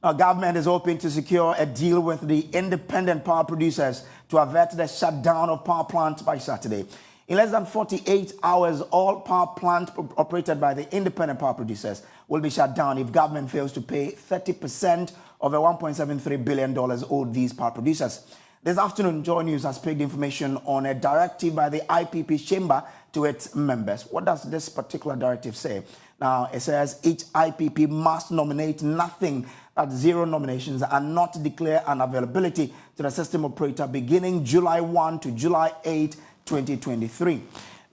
Now, government is hoping to secure a deal with the independent power producers to avert the shutdown of power plants by Saturday. In less than 48 hours, all power plants operated by the independent power producers will be shut down if government fails to pay 30% of the $1.73 billion owed these power producers. This afternoon, Joy News has picked information on a directive by the IPP chamber to its members. What does this particular directive say? Now, it says each IPP must nominate nothing, that 0 nominations, and not declare an availability to the system operator beginning July 1 to July 8, 2023.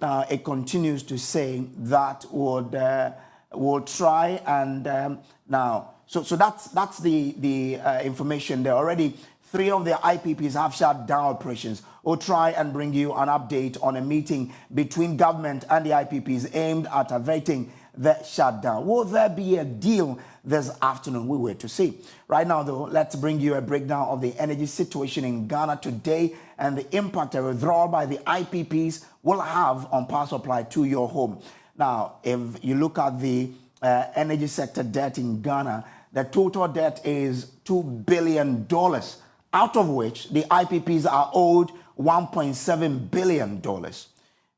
Now, it continues to say that we'll try and so that's the information there. Already 3 of the IPPs have shut down operations. We'll try and bring you an update on a meeting between government and the IPPs aimed at averting the shutdown. Will there be a deal this afternoon? We wait to see. Right now, though, let's bring you a breakdown of the energy situation in Ghana today and the impact a withdrawal by the IPPs will have on power supply to your home. Now, if you look at the energy sector debt in Ghana, the total debt is $2 billion, out of which the IPPs are owed $1.7 billion.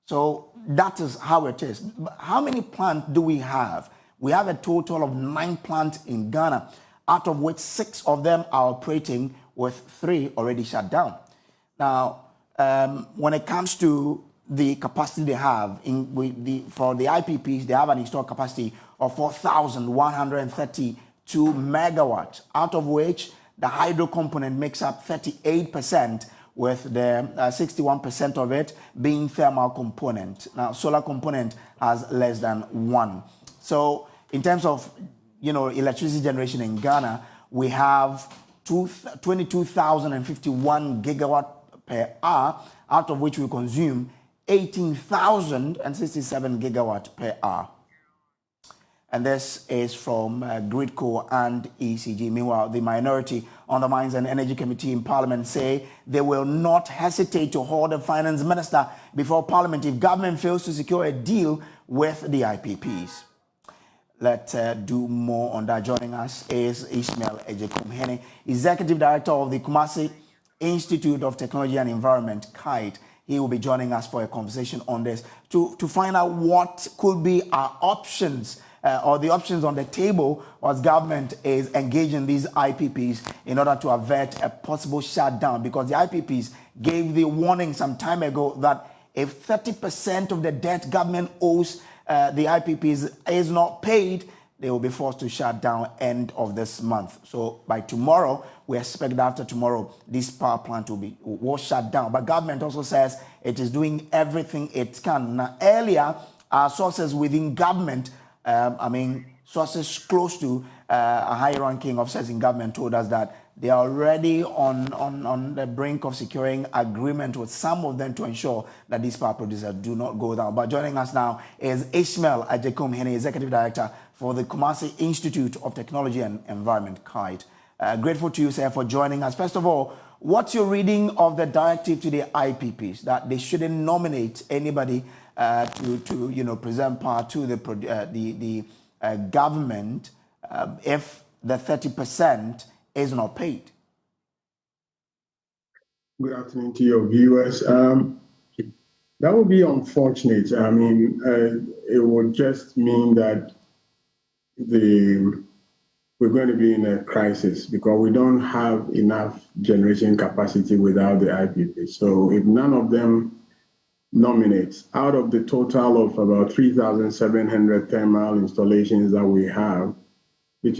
So that is how it is. How many plants do we have? We have a total of 9 plants in Ghana, out of which 6 of them are operating, with 3 already shut down. Now, when it comes to the capacity they have, for the IPPs, they have an installed capacity of 4,132 megawatts, out of which the hydro component makes up 38%, with the 61% of it being thermal component. Now, solar component has less than 1. So in terms of, electricity generation in Ghana, we have 22,051 gigawatt per hour, out of which we consume 18,067 gigawatt per hour. And this is from Gridco and ECG. Meanwhile, the minority on the Mines and Energy Committee in Parliament say they will not hesitate to hold the finance minister before Parliament if government fails to secure a deal with the IPPs. Let's do more on that. Joining us is Ishmael Ejekumhene, Executive Director of the Kumasi Institute of Technology and Environment, KITE. He will be joining us for a conversation on this to find out what could be our options or the options on the table as government is engaging these IPPs in order to avert a possible shutdown, because the IPPs gave the warning some time ago that if 30% of the debt government owes the IPPs is not paid, they will be forced to shut down end of this month. So by tomorrow, we expect that after tomorrow, this power plant will shut down. But government also says it is doing everything it can. Now, earlier, our sources within government, sources close to a high-ranking officers in government told us that they are already on the brink of securing agreement with some of them to ensure that these power producers do not go down. But joining us now is Ishmael Ejekumhene, Executive Director for the Kumasi Institute of Technology and Environment, KITE. Grateful to you, sir, for joining us. First of all, what's your reading of the directive to the IPPs that they shouldn't nominate anybody to present power to the government if the 30% is not paid? Good afternoon to your viewers. That would be unfortunate. It would just mean that we're going to be in a crisis because we don't have enough generation capacity without the IPP. So if none of them nominates, out of the total of about 3,700 thermal installations that we have, it's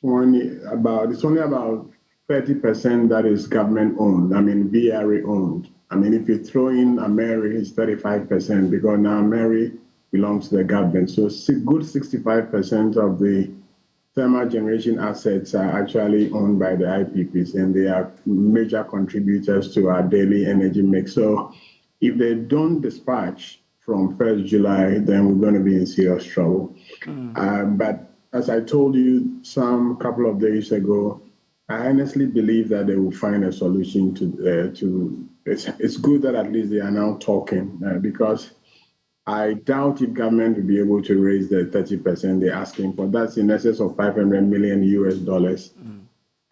only about 30% that is government owned. BRA owned. If you throw in Ameri, it's 35% because now Ameri belongs to the government. So good 65% of the thermal generation assets are actually owned by the IPPs, and they are major contributors to our daily energy mix. So if they don't dispatch from 1st July, then we're going to be in serious trouble. But as I told you some couple of days ago, I honestly believe that they will find a solution to it's good that at least they are now talking because I doubt if government will be able to raise the 30% they're asking for. That's in excess of 500 million US dollars.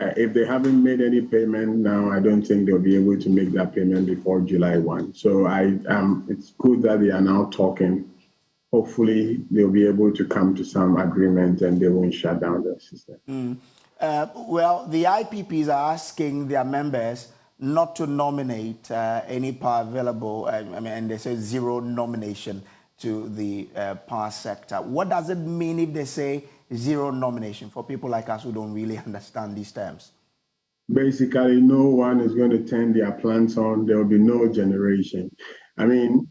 If they haven't made any payment now, I don't think they'll be able to make that payment before July 1. So it's good that they are now talking. Hopefully, they'll be able to come to some agreement and they won't shut down the system. Well, the IPPs are asking their members not to nominate any power available. And they say zero nomination to the power sector. What does it mean if they say zero nomination for people like us who don't really understand these terms? Basically, no one is going to turn their plants on. There will be no generation. I mean,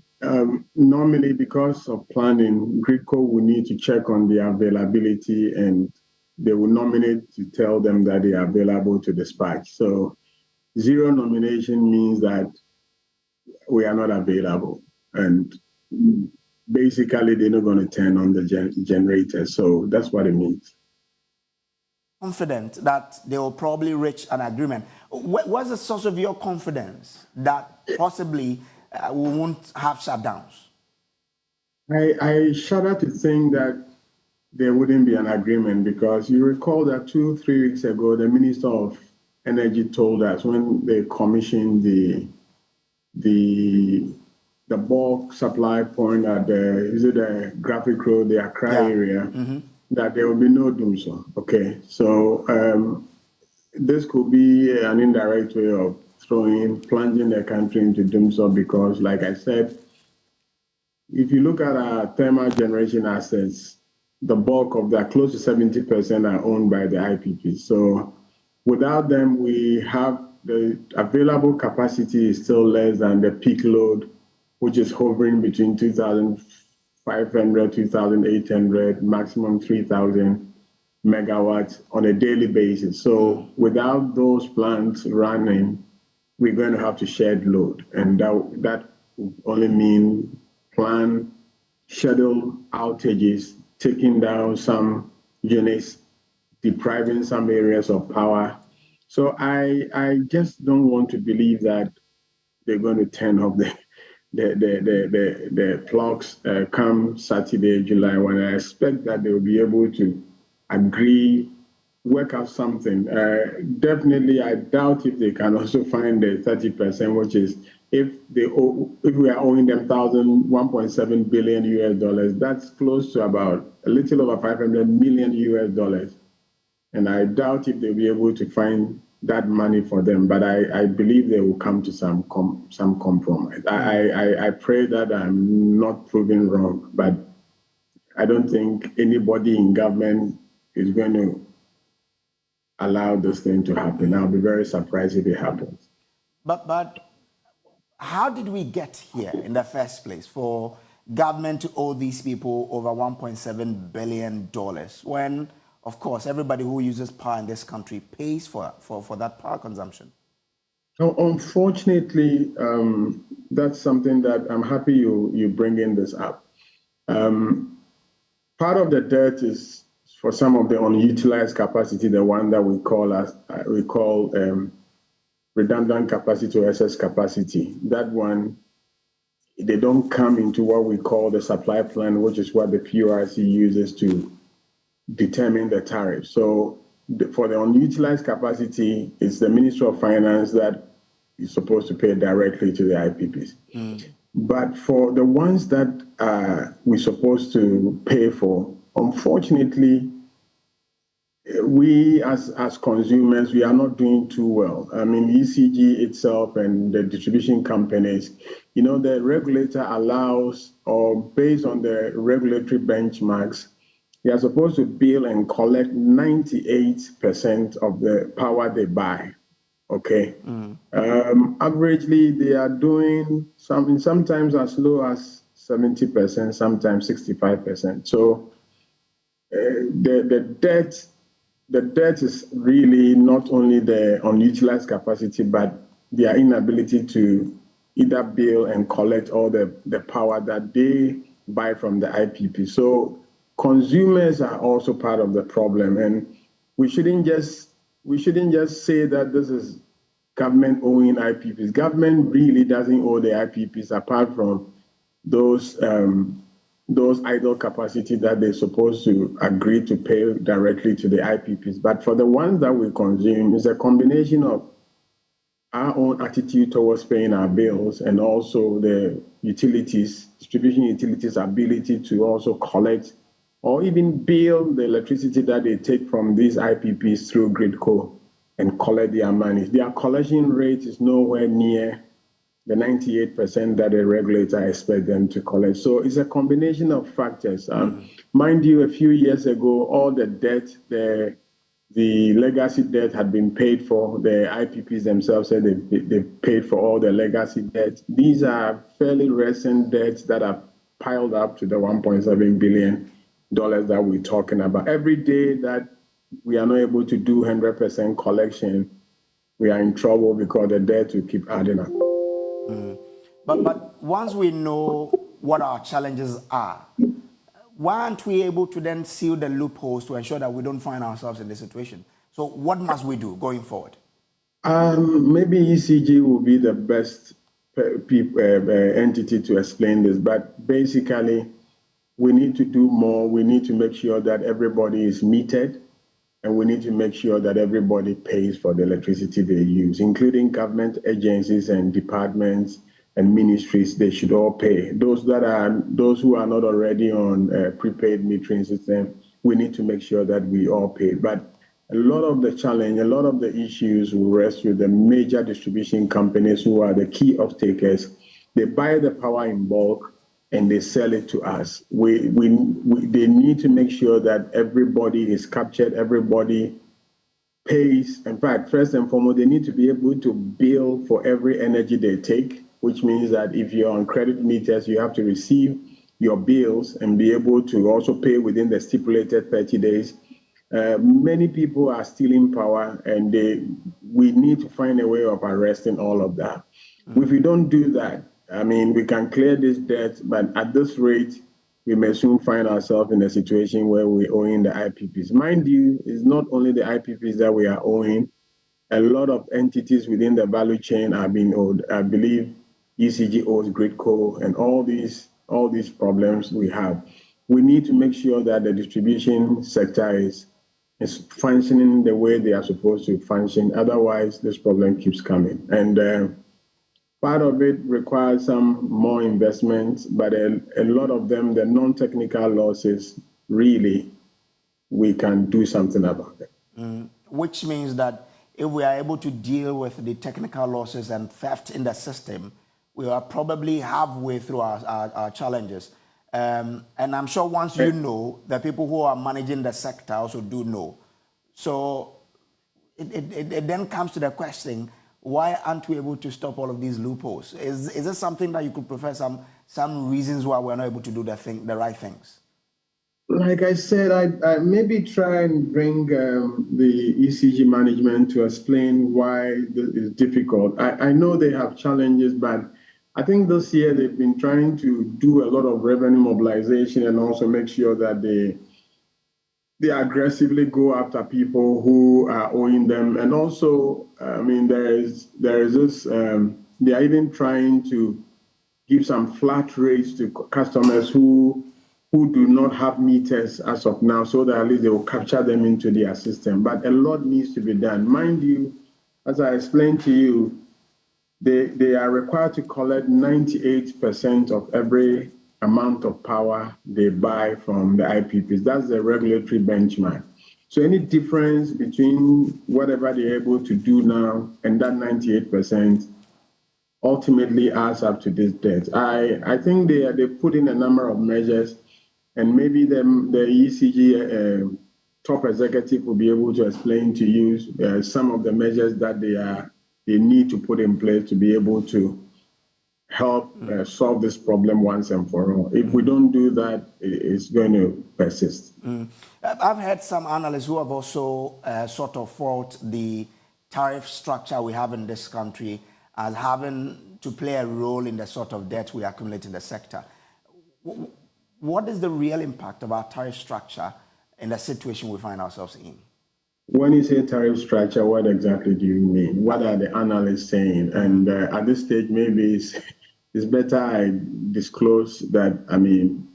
normally because of planning, GRIDCO will need to check on the availability and they will nominate to tell them that they are available to dispatch. So zero nomination means that we are not available. And basically, they're not going to turn on the generator. So that's what it means. Confident that they will probably reach an agreement. What's the source of your confidence that possibly we won't have shutdowns? I shudder to think that there wouldn't be an agreement because you recall that 2-3 weeks ago, the Minister of Energy told us when they commissioned the bulk supply point at the Graphic Road, the Accra area, that there will be no doomsday. Okay, so this could be an indirect way of plunging the country into doomsday because, like I said, if you look at our thermal generation assets, the bulk of that, close to 70%, are owned by the IPP. So without them, we have the available capacity is still less than the peak load, which is hovering between 2,500, 2,800, maximum 3,000 megawatts on a daily basis. So without those plants running, we're going to have to shed load. And that only mean plan schedule outages, taking down some units, depriving some areas of power. So I just don't want to believe that they're going to turn off the clocks come Saturday, July 1. I expect that they will be able to agree, work out something. Definitely, I doubt if they can also find the 30%, which is if we are owing them 1.7 billion US dollars, that's close to about a little over 500 million US dollars. And I doubt if they'll be able to find that money for them, but I believe they will come to some compromise. I pray that I'm not proven wrong, but I don't think anybody in government is going to allow this thing to happen. I'll be very surprised if it happens. But how did we get here in the first place for government to owe these people over $1.7 billion when, of course, everybody who uses power in this country pays for that power consumption? So unfortunately, that's something that I'm happy you bringing this up. Part of the debt is for some of the unutilized capacity, the one that we call redundant capacity or excess capacity. That one, they don't come into what we call the supply plan, which is what the PURC uses to determine the tariff. So for the unutilized capacity, it's the Ministry of Finance that is supposed to pay directly to the IPPs. But for the ones that we're supposed to pay for, unfortunately, we as consumers, we are not doing too well. I mean, ECG itself and the distribution companies, the regulator allows, or based on the regulatory benchmarks, they are supposed to bill and collect 98% of the power they buy. Okay. Averagely, they are doing sometimes as low as 70%, sometimes 65%. So the debt is really not only the unutilized capacity, but their inability to either bill and collect all the power that they buy from the IPP. So consumers are also part of the problem, and we shouldn't just say that this is government owing IPPs. Government really doesn't owe the IPPs apart from those idle capacity that they're supposed to agree to pay directly to the IPPs. But for the ones that we consume, it's a combination of our own attitude towards paying our bills and also the distribution utilities' ability to also collect or even bill the electricity that they take from these IPPs through Gridco and collect their money. Their collection rate is nowhere near the 98% that a regulator expects them to collect. So it's a combination of factors. Mind you, a few years ago, all the debt, the legacy debt had been paid for. The IPPs themselves said they paid for all the legacy debt. These are fairly recent debts that are piled up to the $1.7 billion that we're talking about. Every day that we are not able to do 100% collection, we are in trouble because the debt will keep adding up. But once we know what our challenges are, why aren't we able to then seal the loopholes to ensure that we don't find ourselves in this situation? So what must we do going forward? Maybe ECG will be the best entity to explain this, but basically we need to do more. We need to make sure that everybody is metered, and we need to make sure that everybody pays for the electricity they use, including government agencies and departments and ministries. They should all pay. Those who are not already on a prepaid metering system, we need to make sure that we all pay. But a lot of the challenge, a lot of the issues will rest with the major distribution companies who are the key off-takers. They buy the power in bulk and they sell it to us. They need to make sure that everybody is captured, everybody pays. In fact, first and foremost, they need to be able to bill for every energy they take, which means that if you're on credit meters, you have to receive your bills and be able to also pay within the stipulated 30 days. Many people are stealing power, and we need to find a way of arresting all of that. If we don't do that, I mean, we can clear this debt, but at this rate, we may soon find ourselves in a situation where we're owing the IPPs. Mind you, it's not only the IPPs that we are owing. A lot of entities within the value chain are being owed. I believe ECG owes Gridco and all these problems we have. We need to make sure that the distribution sector is functioning the way they are supposed to function. Otherwise, this problem keeps coming. And part of it requires some more investment, but a lot of them, the non-technical losses, really, we can do something about it. Which means that if we are able to deal with the technical losses and theft in the system, we are probably halfway through our challenges. And I'm sure once you know, the people who are managing the sector also do know. So it then comes to the question, why aren't we able to stop all of these loopholes? Is this something that you could prefer some reasons why we're not able to do the right things? Like I said, I maybe try and bring the ECG management to explain why this is difficult. I know they have challenges, but I think this year they've been trying to do a lot of revenue mobilization and also make sure that they aggressively go after people who are owing them. And also, I mean, there is this, they are even trying to give some flat rates to customers who do not have meters as of now, so that at least they will capture them into their system. But a lot needs to be done. Mind you, as I explained to you, they are required to collect 98% of every amount of power they buy from the IPPs. That's the regulatory benchmark. So any difference between whatever they're able to do now and that 98% ultimately adds up to this debt. I think they put in a number of measures, and maybe the ECG top executive will be able to explain to you some of the measures that they need to put in place to be able to help solve this problem once and for all. If we don't do that, it's going to persist. I've heard some analysts who have also sort of fault the tariff structure we have in this country as having to play a role in the sort of debt we accumulate in the sector. What is the real impact of our tariff structure in the situation we find ourselves in? When you say tariff structure, what exactly do you mean? What are the analysts saying? And at this stage, maybe it's it's better I disclose that, I mean,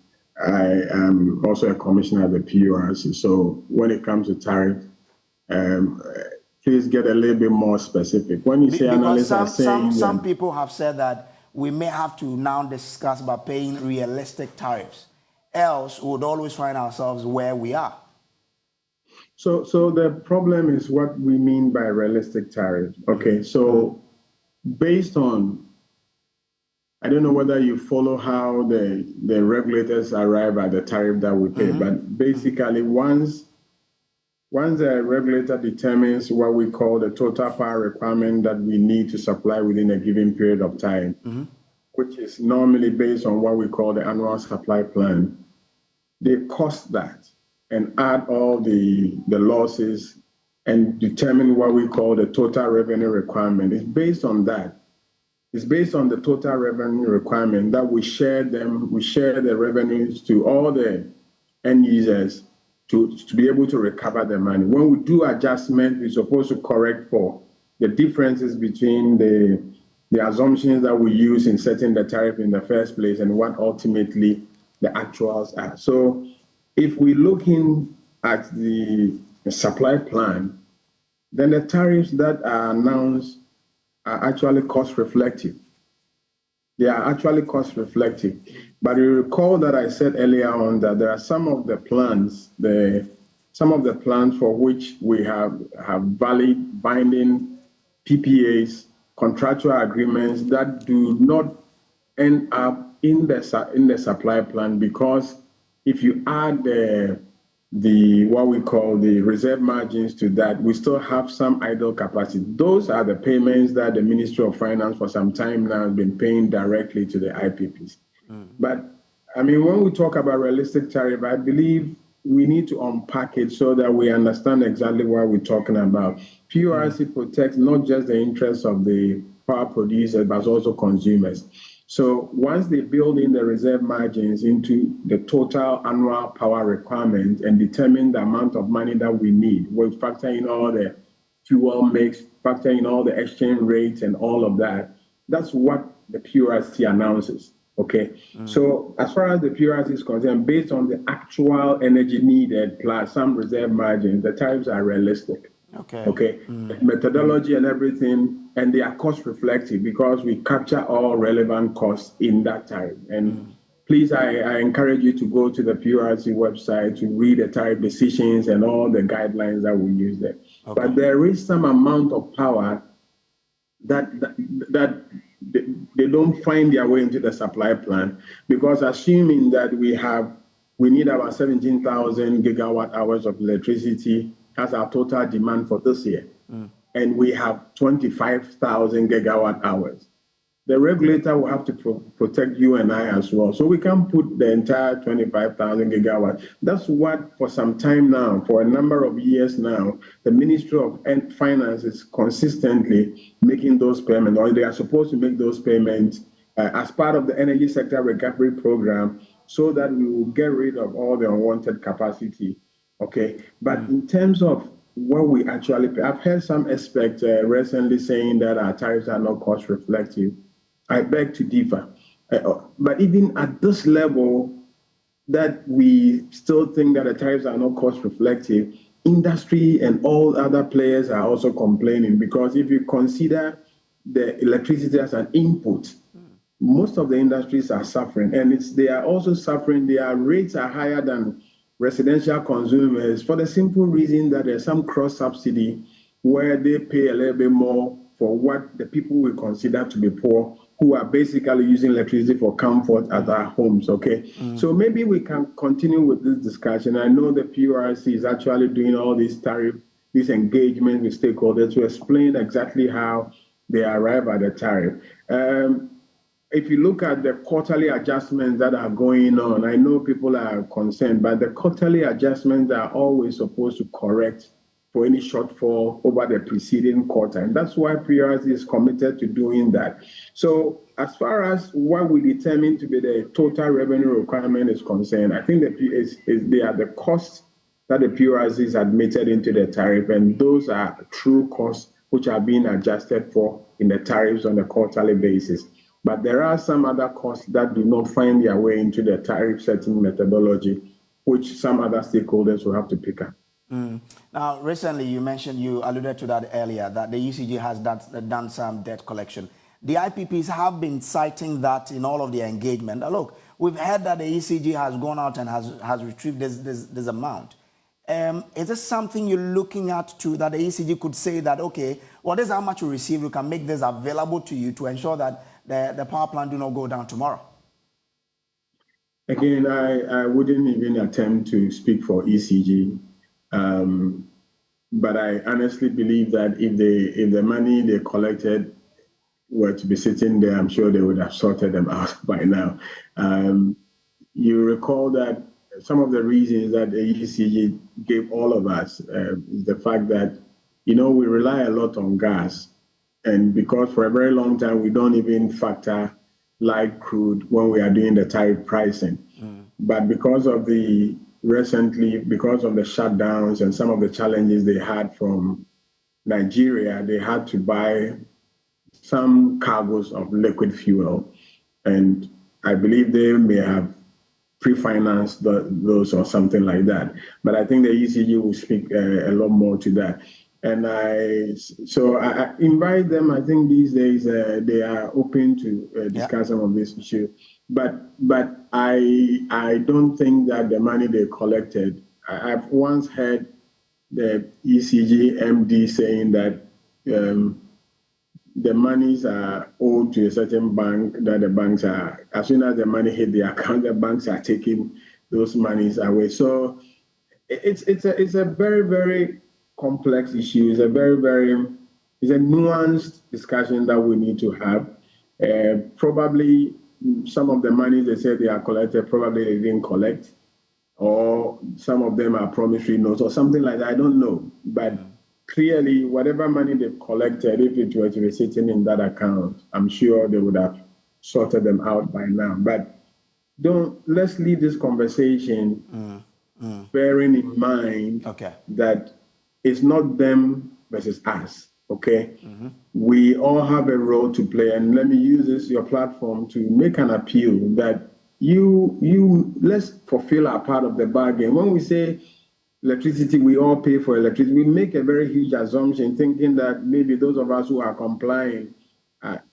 I am also a commissioner at the PURC. So when it comes to tariff, please get a little bit more specific. When you say Because analysts are saying some people have said that we may have to now discuss about paying realistic tariffs. Else, we would always find ourselves where we are. So the problem is what we mean by realistic tariff. Okay, so based on, I don't know whether you follow how the regulators arrive at the tariff that we pay, but basically once a regulator determines what we call the total power requirement that we need to supply within a given period of time, which is normally based on what we call the annual supply plan, they cost that and add all the losses and determine what we call the total revenue requirement. It's based on that. It's based on the total revenue requirement that we share the revenues to all the end users to be able to recover the money. When we do adjustment, we're supposed to correct for the differences between the assumptions that we use in setting the tariff in the first place and what ultimately the actuals are. So if we're looking at the supply plan, then the tariffs that are announced are actually cost reflective. They are actually cost reflective. But you recall that I said earlier on that there are some of the plans for which we have valid binding PPAs, contractual agreements that do not end up in the supply plan, because if you add the what we call the reserve margins to that, we still have some idle capacity. Those are the payments that the Ministry of Finance for some time now has been paying directly to the IPPs. But I mean, when we talk about realistic tariff, I believe we need to unpack it so that we understand exactly what we're talking about. PURC protects not just the interests of the power producers, but also consumers. So once they build in the reserve margins into the total annual power requirement and determine the amount of money that we need, we'll factor in all the fuel mix, factor in all the exchange rates and all of that. That's what the PURC announces. Okay, so as far as the PURC is concerned, based on the actual energy needed plus some reserve margins, the tariffs are realistic. Okay. Methodology and everything, and they are cost reflective because we capture all relevant costs in that tariff. And please, I encourage you to go to the PURC website to read the tariff decisions and all the guidelines that we use there. But there is some amount of power that they don't find their way into the supply plan, because assuming that we need about 17,000 gigawatt hours of electricity as our total demand for this year, and we have 25,000 gigawatt hours. The regulator will have to protect you and I as well. So we can put the entire 25,000 gigawatts. That's what, for some time now, for a number of years now, the Ministry of Finance is consistently making those payments, or they are supposed to make those payments as part of the energy sector recovery program, so that we will get rid of all the unwanted capacity. Okay, but in terms of what we actually pay, I've heard some experts recently saying that our tariffs are not cost reflective. I beg to differ. But even at this level, that we still think that the tariffs are not cost reflective, industry and all other players are also complaining, because if you consider the electricity as an input, most of the industries are suffering, and they are also suffering. Their rates are higher than residential consumers for the simple reason that there's some cross subsidy where they pay a little bit more for what the people we consider to be poor, who are basically using electricity for comfort at our homes. Okay, so maybe we can continue with this discussion. I know the PURC is actually doing all these engagement with stakeholders to explain exactly how they arrive at the tariff. If you look at the quarterly adjustments that are going on, I know people are concerned, but the quarterly adjustments are always supposed to correct for any shortfall over the preceding quarter. And that's why PURC is committed to doing that. So as far as what we determine to be the total revenue requirement is concerned, I think they are the costs that the PURC is admitted into the tariff, and those are true costs which are being adjusted for in the tariffs on a quarterly basis. But there are some other costs that do not find their way into the tariff setting methodology, which some other stakeholders will have to pick up. Now, recently you alluded to that earlier, that the ECG has done some debt collection. The IPPs have been citing that in all of their engagement. Now, look, we've heard that the ECG has gone out and has retrieved this amount. Is this something you're looking at too, that the ECG could say that, okay, well, this is how much you receive, we can make this available to you to ensure that the power plant do not go down tomorrow? Again, I wouldn't even attempt to speak for ECG. But I honestly believe that if the money they collected were to be sitting there, I'm sure they would have sorted them out by now. You recall that some of the reasons that the ECG gave all of us is the fact that, we rely a lot on gas. And because for a very long time, we don't even factor light crude when we are doing the tariff pricing. But because of the shutdowns and some of the challenges they had from Nigeria, they had to buy some cargoes of liquid fuel. And I believe they may have pre-financed those or something like that. But I think the ECG will speak a lot more to that. And I invite them. I think these days they are open to discuss some of this issue. But I don't think that the money they collected. I've once heard the ECG MD saying that the monies are owed to a certain bank, that the banks are, as soon as the money hit the account, the banks are taking those monies away. So it's a very, very complex issue. It's a nuanced discussion that we need to have. Probably some of the monies they said they are collected, probably they didn't collect, or some of them are promissory notes or something like that. I don't know. But clearly, whatever money they've collected, if it were to be sitting in that account, I'm sure they would have sorted them out by now. But let's leave this conversation bearing in mind that it's not them versus us. Okay, we all have a role to play, and let me use your platform to make an appeal that let's fulfill our part of the bargain. When we say electricity, we all pay for electricity. We make a very huge assumption, thinking that maybe those of us who are complying,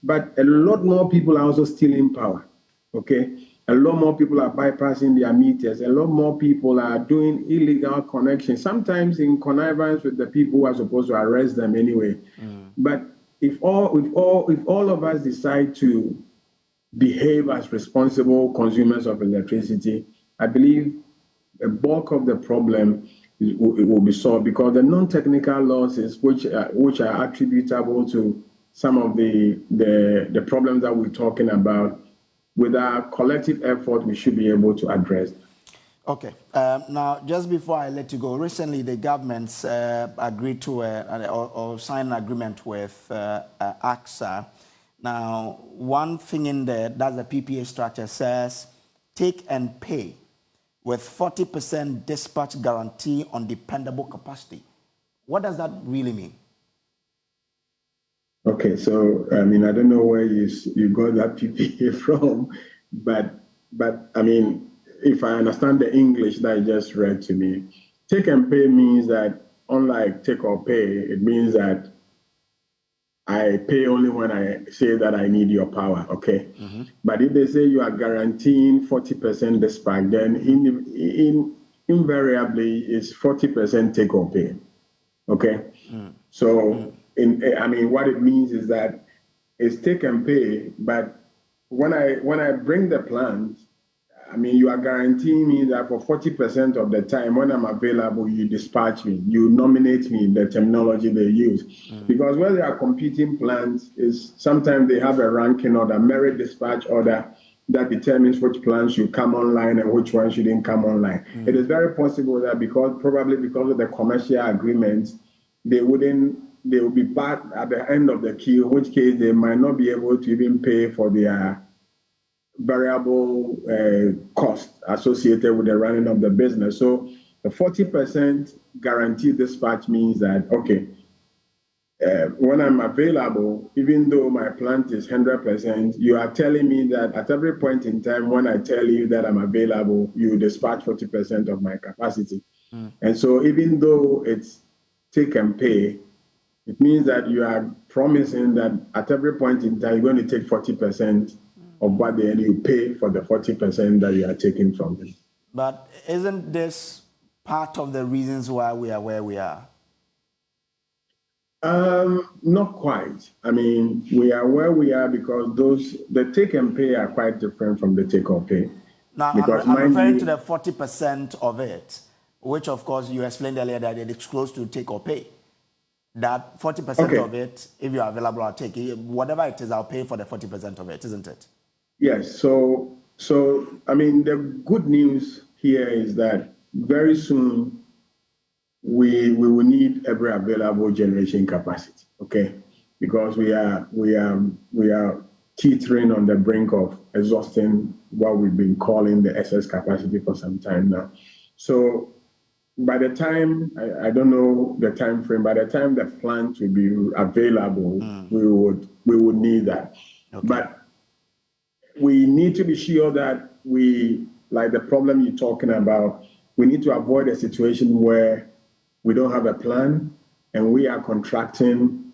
but a lot more people are also stealing power. Okay, a lot more people are bypassing their meters. A lot more people are doing illegal connections, sometimes in connivance with the people who are supposed to arrest them anyway. But if all of us decide to behave as responsible consumers of electricity, I believe the bulk of the problem will be solved, because the non-technical losses which are attributable to some of the problems that we're talking about, with our collective effort, we should be able to address. Okay. Now, just before I let you go, recently the governments agreed to or signed an agreement with AXA. Now, one thing in there, that's the PPA structure, says take and pay with 40% dispatch guarantee on dependable capacity. What does that really mean? Okay, so I mean, I don't know where you got that PPA from, but I mean, if I understand the English that you just read to me, take and pay means that, unlike take or pay, it means that I pay only when I say that I need your power, okay? But if they say you are guaranteeing 40% dispatch, then invariably it's 40% take or pay, okay? So, I mean, what it means is that it's take and pay, but when I bring the plant, I mean, you are guaranteeing me that for 40% of the time when I'm available, you dispatch me, you nominate me, the terminology they use. Because when they are competing plants, is sometimes they have a ranking order, merit dispatch order, that determines which plants should come online and which ones shouldn't come online. It is very possible that probably because of the commercial agreements, they will be back at the end of the queue, in which case they might not be able to even pay for their variable cost associated with the running of the business. So the 40% guaranteed dispatch means that, okay, when I'm available, even though my plant is 100%, you are telling me that at every point in time, when I tell you that I'm available, you dispatch 40% of my capacity. And so even though it's take and pay, it means that you are promising that at every point in time, you're going to take 40% of what then you pay for the 40% that you are taking from them. But isn't this part of the reasons why we are where we are? Not quite. I mean, we are where we are because the take and pay are quite different from the take or pay. Now, Because I'm mind referring you, to the 40% of it, which of course you explained earlier that it is close to take or pay. That 40% okay, of it, if you're available, I'll take it. Whatever it is, I'll pay for the 40% of it, isn't it? yes. So I mean, the good news here is that very soon we will need every available generation capacity. Okay, because we are teetering on the brink of exhausting what we've been calling the excess capacity for some time now. So by the time I don't know the time frame, by the time the plant will be available, we would need that. Okay. But we need to be sure that we, like the problem you're talking about, we need to avoid a situation where we don't have a plan and we are contracting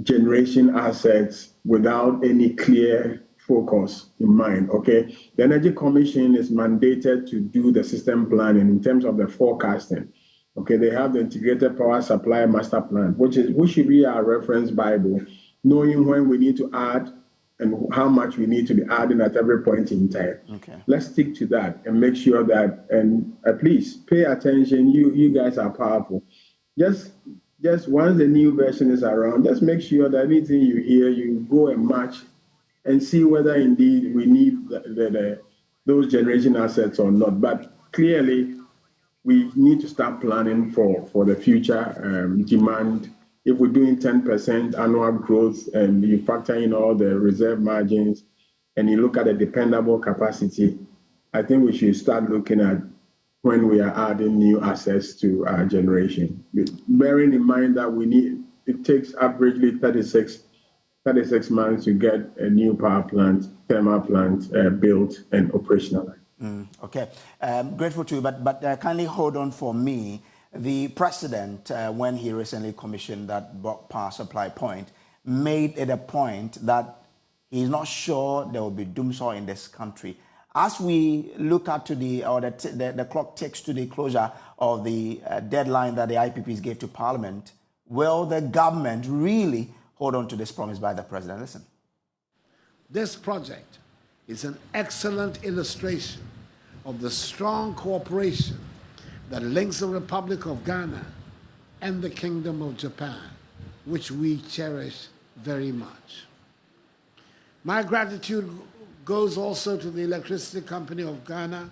generation assets without any clear focus in mind. Okay, the Energy Commission is mandated to do the system planning in terms of the forecasting. Okay, they have the Integrated Power Supply Master Plan, which should be our reference Bible, knowing when we need to add and how much we need to be adding at every point in time. Okay. Let's stick to that and make sure that, and at least pay attention. You guys are powerful. Just once the new version is around, just make sure that anything you hear, you go and match and see whether indeed we need those generation assets or not. But clearly, we need to start planning for the future demand. If we're doing 10% annual growth and you factor in all the reserve margins and you look at the dependable capacity, I think we should start looking at when we are adding new assets to our generation. Bearing in mind that it takes averagely 36 months to get a new power plant, thermal plant built and operational. Okay, grateful to you, but kindly hold on for me. The president, when he recently commissioned that bulk power supply point, made it a point that he's not sure there will be doomsday in this country. As we look at the clock ticks to the closure of the deadline that the IPPs gave to Parliament, will the government really hold on to this promise by the president? Listen. This project is an excellent illustration of the strong cooperation that links the Republic of Ghana and the Kingdom of Japan, which we cherish very much. My gratitude goes also to the Electricity Company of Ghana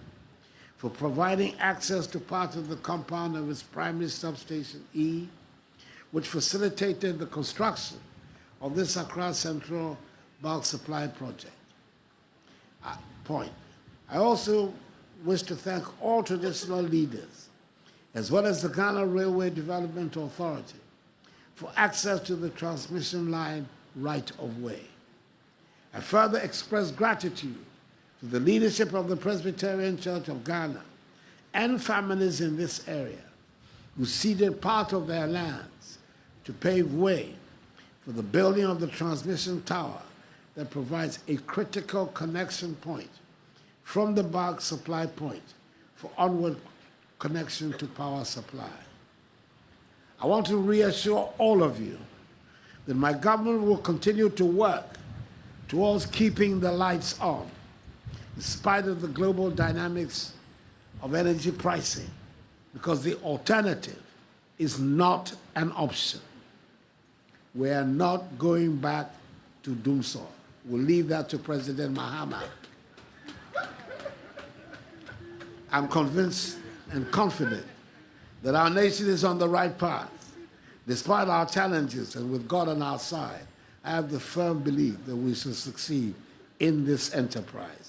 for providing access to part of the compound of its primary substation E, which facilitated the construction of this Accra Central bulk supply project. I also wish to thank all traditional leaders, as well as the Ghana Railway Development Authority, for access to the transmission line right of way. I further express gratitude to the leadership of the Presbyterian Church of Ghana and families in this area who ceded part of their lands to pave way for the building of the transmission tower that provides a critical connection point from the bulk supply point for onward connection to power supply. I want to reassure all of you that my government will continue to work towards keeping the lights on, in spite of the global dynamics of energy pricing, because the alternative is not an option. We are not going back to doomsday. We'll leave that to President Mahama. I'm convinced and confident that our nation is on the right path. Despite our challenges and with God on our side, I have the firm belief that we shall succeed in this enterprise.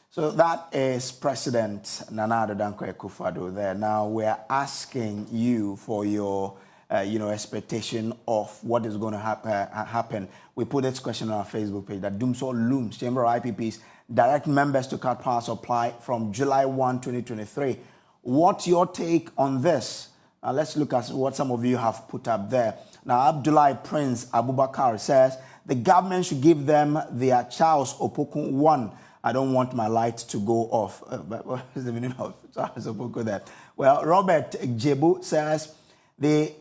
So So that is President Nana Addo Dankwa Akufo-Addo there. Now we're asking you for your, expectation of what is going to happen. We put this question on our Facebook page that Dumso looms. Chamber of IPPs direct members to cut power supply from July 1, 2023. What's your take on this? Let's look at what some of you have put up there. Now, Abdullah Prince Abubakar says the government should give them their Charles Opokun 1. I don't want my light to go off. But what is the meaning of Charles Opokun there? Well, Robert Jebu says they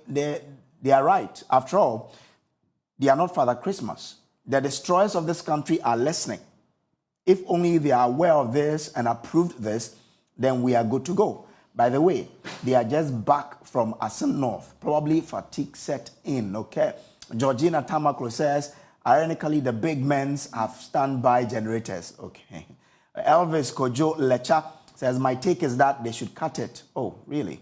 are right. After all, they are not Father Christmas. The destroyers of this country are listening. If only they are aware of this and approved this, then we are good to go. By the way, they are just back from Asen North. Probably fatigue set in, okay? Georgina Tamakro says, ironically, the big men have standby generators, okay? Elvis Kojo Lecha says, my take is that they should cut it. Oh, really?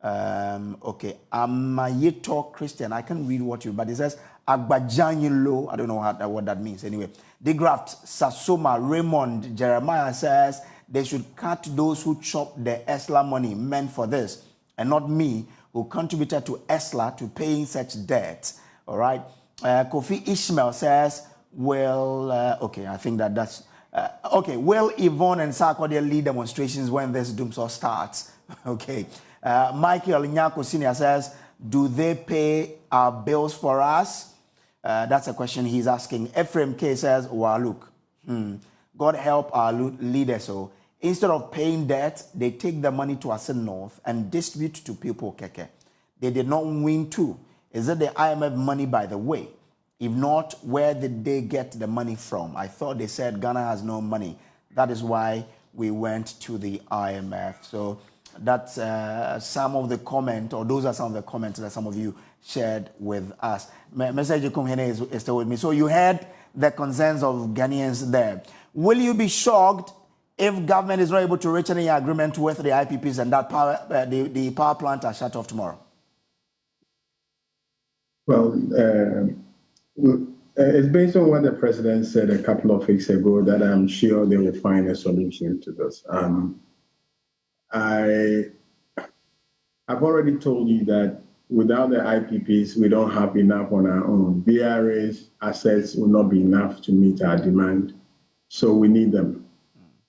Okay. Amayito Christian, I can't read what you, but it says, Agbajanyilo, I don't know what that means. Anyway, Degraft Sasoma Raymond Jeremiah says, they should cut those who chop the ESLA money meant for this, and not me, who contributed to ESLA to paying such debts. All right. Kofi Ishmael says, well, okay, I think that's, okay, will Yvonne and Sarkodie lead demonstrations when this doomsday starts? Okay. Michael Nyako Senior says, do they pay our bills for us? That's a question he's asking. Ephraim K says, well, look, God help our leaders. So instead of paying debt, they take the money to Asen North and distribute to people. Keke. They did not win too. Is it the IMF money, by the way? If not, where did they get the money from? I thought they said Ghana has no money. That is why we went to the IMF. So that's some of the comment, or those are some of the comments that some of you shared with us. Message is still with me. So you heard the concerns of Ghanaians there. Will you be shocked if government is not able to reach any agreement with the IPPs and that the power plant are shut off tomorrow? Well, it's based on what the president said a couple of weeks ago that I'm sure they will find a solution to this. I've already told you that without the IPPs, we don't have enough on our own. BRA's assets will not be enough to meet our demand, so we need them.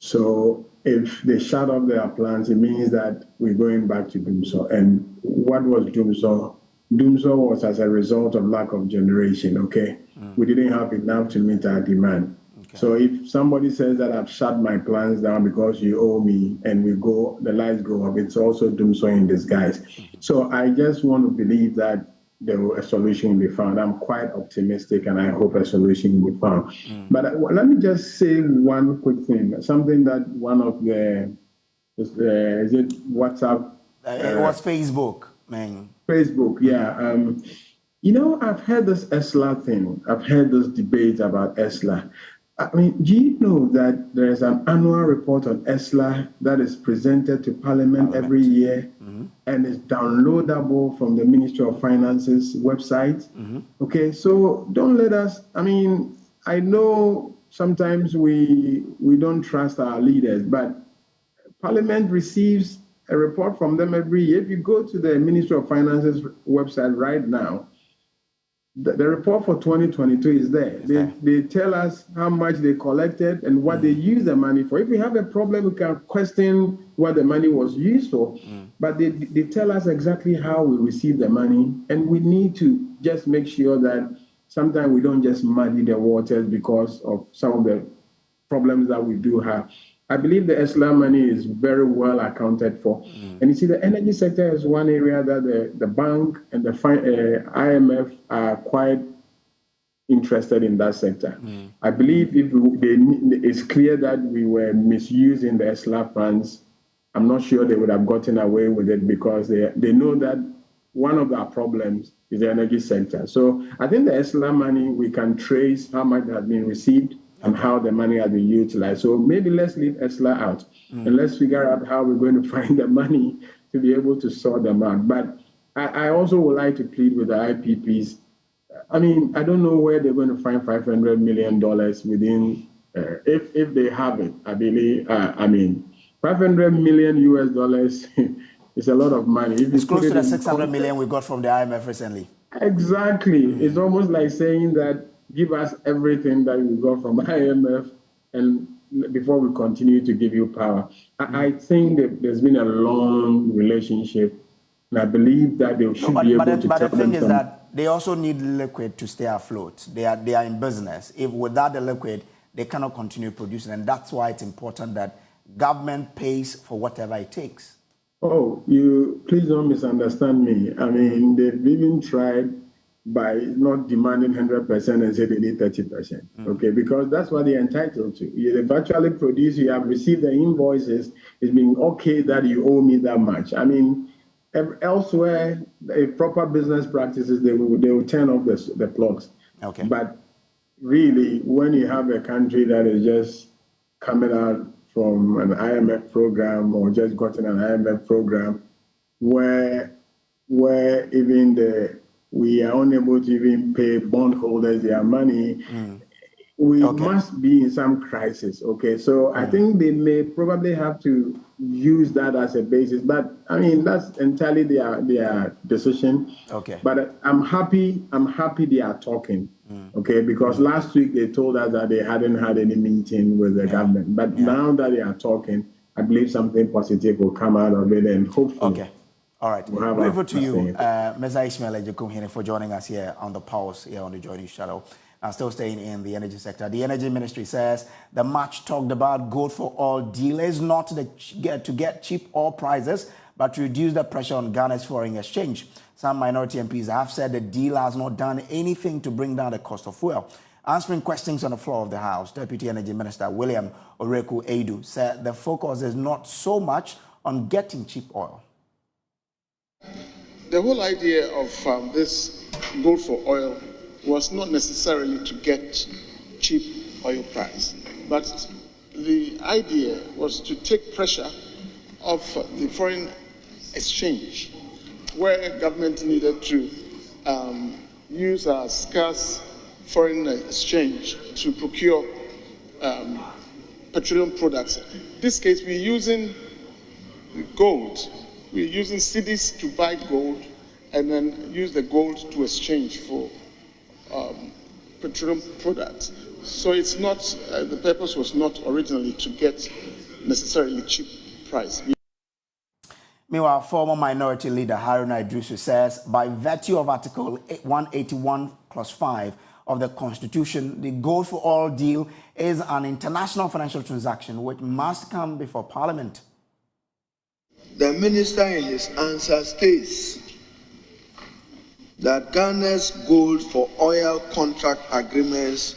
So if they shut off their plants, it means that we're going back to doomsday. And what was doomsday? Doomsday was as a result of lack of generation, okay? We didn't have enough to meet our demand. Okay. So if somebody says that I've shut my plants down because you owe me and the lights go up, it's also doomsday in disguise. So I just want to believe that a solution will be found. I'm quite optimistic and I hope a solution will be found. But let me just say one quick thing, something that one of is it WhatsApp? It was Facebook, man. Facebook, yeah. I've heard this ESLA thing. I've heard this debate about ESLA. I mean, do you know that there is an annual report on ESLA that is presented to Parliament every year and is downloadable from the Ministry of Finance's website? Okay, so don't let us, I know sometimes we don't trust our leaders, but Parliament receives a report from them every year. If you go to the Ministry of Finance's website right now, the report for 2022 is there. They tell us how much they collected and what they use the money for. If we have a problem, we can question what the money was used for. But they tell us exactly how we receive the money. And we need to just make sure that sometimes we don't just muddy the waters because of some of the problems that we do have. I believe the ESLA money is very well accounted for. And you see, the energy sector is one area that the bank and the IMF are quite interested in that sector. I believe it's clear that we were misusing the ESLA funds. I'm not sure they would have gotten away with it because they know that one of our problems is the energy sector. So I think the ESLA money, we can trace how much has been received and how the money has been utilized. So maybe let's leave ESLA out and let's figure out how we're going to find the money to be able to sort them out. But I also would like to plead with the IPPs. I don't know where they're going to find $500 million within if they have it, I believe, $500 million is a lot of money. If It's you put close it to the in 600 context, million we got from the IMF recently. exactly. It's almost like saying that give us everything that we got from IMF and before we continue to give you power. I think that there's been a long relationship, and I believe that they should be able to But the tell thing them is some. that they also need liquid to stay afloat. They are in business. If without the liquid, they cannot continue producing, and that's why it's important that government pays for whatever it takes. Oh, you please don't misunderstand me. I mean, they've even tried by not demanding 100% and say they need 30%. Okay, because that's what they're entitled to. They've actually produced, you have received the invoices, it's been okay that you owe me that much. I mean, elsewhere, if proper business practices, they will turn off the plugs. Okay. But really, when you have a country that is just coming out from an IMF program or just gotten an IMF program where even we are unable to even pay bondholders their money, we must be in some crisis. Okay, so I think they may probably have to use that as a basis, but I mean that's entirely their decision. Okay. But I'm happy they are talking. Okay, because last week they told us that they hadn't had any meeting with the government, but now that they are talking, I believe something positive will come out of it, and hopefully. Okay. All right. We'll Grateful to you, Mr. Ishmael Ejekum, for joining us here on the Pulse, here on the Joy News Channel. Now, still staying in the energy sector, the Energy Ministry says the much talked about gold for oil deal is not to get cheap oil prices, but to reduce the pressure on Ghana's foreign exchange. Some minority MPs have said the deal has not done anything to bring down the cost of fuel. Answering questions on the floor of the House, Deputy Energy Minister William Oreku Edu said the focus is not so much on getting cheap oil. The whole idea of this gold for oil was not necessarily to get cheap oil price, but the idea was to take pressure off the foreign exchange, where government needed to use our scarce foreign exchange to procure petroleum products. In this case, we're using gold. We're using cedis to buy gold and then use the gold to exchange for petroleum products. So it's not, the purpose was not originally to get necessarily cheap price. Meanwhile, former Minority Leader Haruna Idrisu says by virtue of Article 181 Clause 5 of the Constitution, the gold for oil deal is an international financial transaction which must come before Parliament. The minister in his answer states that Ghana's gold for oil contract agreements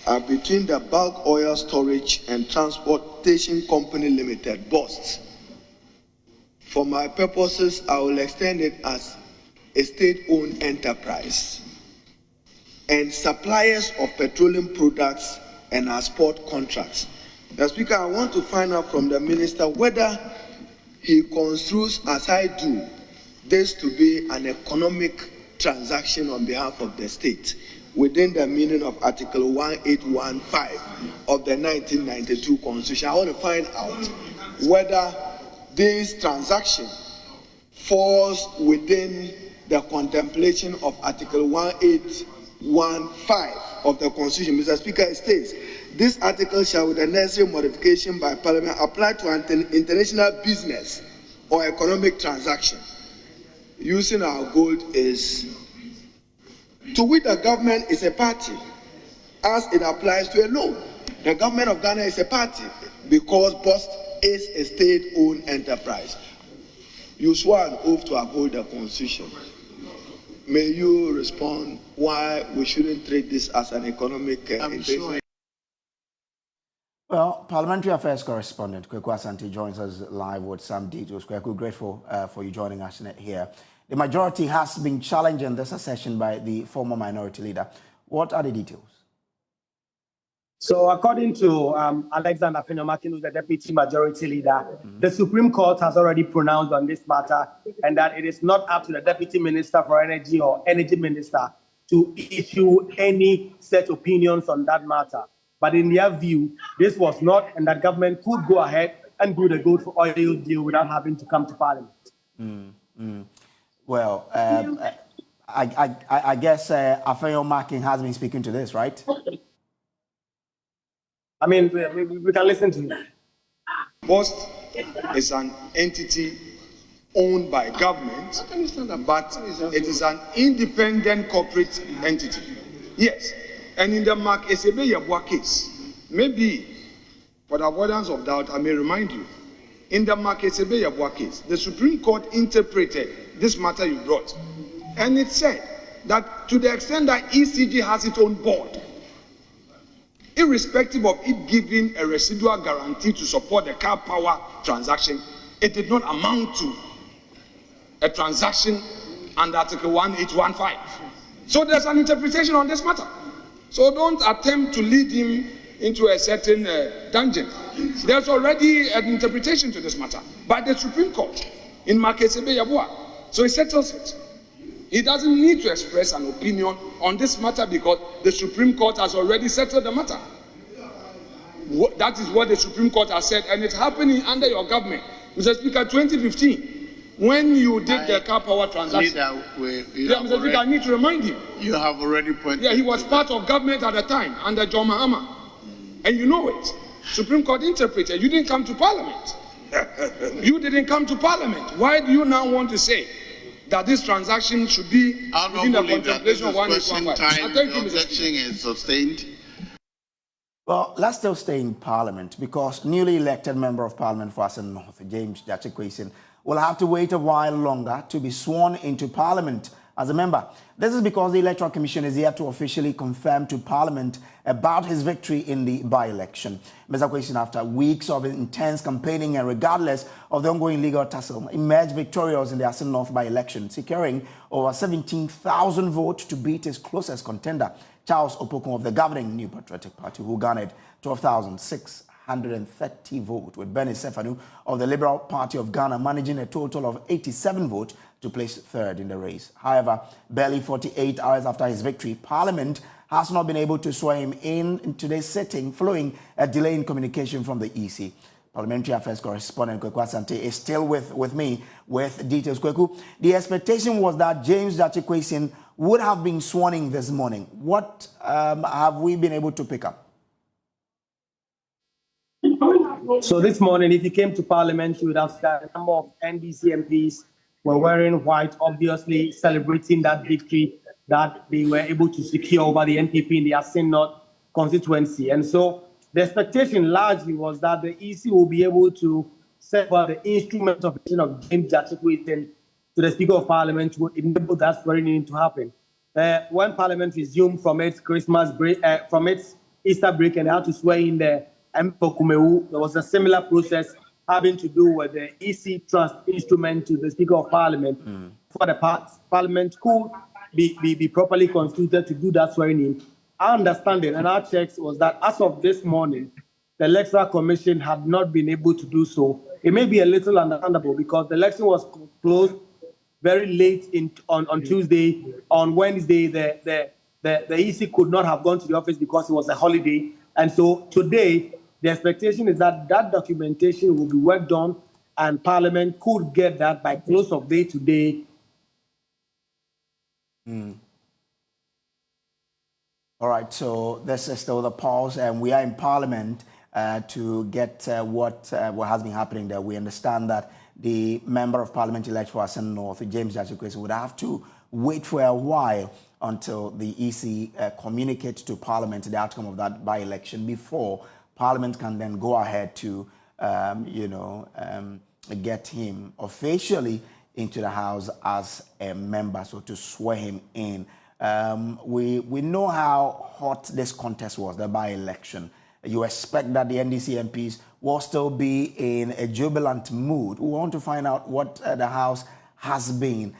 are between the Bulk Oil Storage and Transportation Company Limited, BOST. For my purposes, I will extend it as a state-owned enterprise and suppliers of petroleum products and export contracts. The Speaker, I want to find out from the minister whether he construes, as I do, this to be an economic transaction on behalf of the state within the meaning of Article 1815 of the 1992 Constitution. I want to find out whether this transaction falls within the contemplation of Article 1815 of the Constitution. Mr. Speaker, it states, this article shall, with the necessary modification by Parliament, apply to an international business or economic transaction using our gold is to which the government is a party as it applies to a loan. The government of Ghana is a party because BOST is a state-owned enterprise. You swore an oath to uphold the Constitution. May you respond why we shouldn't treat this as an economic Sure. Well, Parliamentary Affairs Correspondent Kweku Asante joins us live with some details. Kweku, grateful for you joining us here. The majority has been challenging this session by the former Minority Leader. What are the details? So according to Alexander Pinomakin, who's the Deputy Majority Leader, the Supreme Court has already pronounced on this matter and that it is not up to the Deputy Minister for Energy or Energy Minister to issue any set opinions on that matter. But in their view, this was not, and that government could go ahead and do the gold for oil deal without having to come to Parliament. Well, I guess Afenyo Marking has been speaking to this, right? I mean, we can listen to him. Post is an entity owned by government, but it is an independent corporate entity. Yes, and in the Mark Esebe Yabua case, maybe for the avoidance of doubt, I may remind you, in the Mark Esebe Yabua case, the Supreme Court interpreted this matter you brought, and it said that to the extent that ECG has its own board, irrespective of it giving a residual guarantee to support the car power transaction, it did not amount to a transaction under Article 1815. So there's an interpretation on this matter. So don't attempt to lead him into a certain tangent. There's already an interpretation to this matter by the Supreme Court in Makesebe Yabua. So he settles it. He doesn't need to express an opinion on this matter because the Supreme Court has already settled the matter. That is what the Supreme Court has said, and it's happening under your government. Mr. Speaker, 2015, when you did the car power transaction. Mr. Speaker, I need to remind him. You have already pointed. Yeah, he was part of government at the time under John Mahama. And you know it. Supreme Court interpreted. You didn't come to Parliament. You didn't come to Parliament. Why do you now want to say that this transaction should be within the contemplation of 1815? The objection is sustained. Well, let's still stay in Parliament because newly elected Member of Parliament for Assin North, James Gyakye Quayson, will have to wait a while longer to be sworn into Parliament as a member. This is because the Electoral Commission is yet to officially confirm to Parliament about his victory in the by-election. Mr. Quayson, after weeks of intense campaigning and regardless of the ongoing legal tussle, emerged victorious in the Assin North by-election, securing over 17,000 votes to beat his closest contender, Charles Opokun of the governing New Patriotic Party, who garnered 12,630 votes, with Bernie Sefanu of the Liberal Party of Ghana managing a total of 87 votes to place third in the race. However, barely 48 hours after his victory, Parliament has not been able to swear him in today's sitting following a delay in communication from the EC. Parliamentary Affairs correspondent Kweku Asante is still with me with details. Kweku, the expectation was that James Gyakye Quayson would have been sworn in this morning. What have we been able to pick up? So this morning, if you came to Parliament, you would have seen a number of NDC MPs were wearing white, obviously celebrating that victory that they were able to secure over the NPP in the Assin North constituency. And so the expectation largely was that the EC will be able to set for the instrument of James Gyakye Quayson to the Speaker of Parliament to enable that swearing in to happen. When Parliament resumed from its Christmas break, from its Easter break, and they had to swear in the Mpokumewu, there was a similar process having to do with the EC trust instrument to the Speaker of Parliament for the Parliament could be properly constituted to do that swearing in. Our understanding and our checks was that as of this morning, the Electoral Commission had not been able to do so. It may be a little understandable because the election was closed very late on Tuesday. On Wednesday, the EC could not have gone to the office because it was a holiday. And so today, the expectation is that that documentation will be worked on and Parliament could get that by close of day today. All right, so this is still the pause, and we are in Parliament to get what has been happening there. We understand that the Member of Parliament elect for Assin North, James Gyakye Quayson, would have to wait for a while until the EC communicates to Parliament the outcome of that by-election before Parliament can then go ahead to, get him officially into the House as a member, so to swear him in. We know how hot this contest was, the by-election. You expect that the NDC MPs will still be in a jubilant mood. We want to find out what the House has been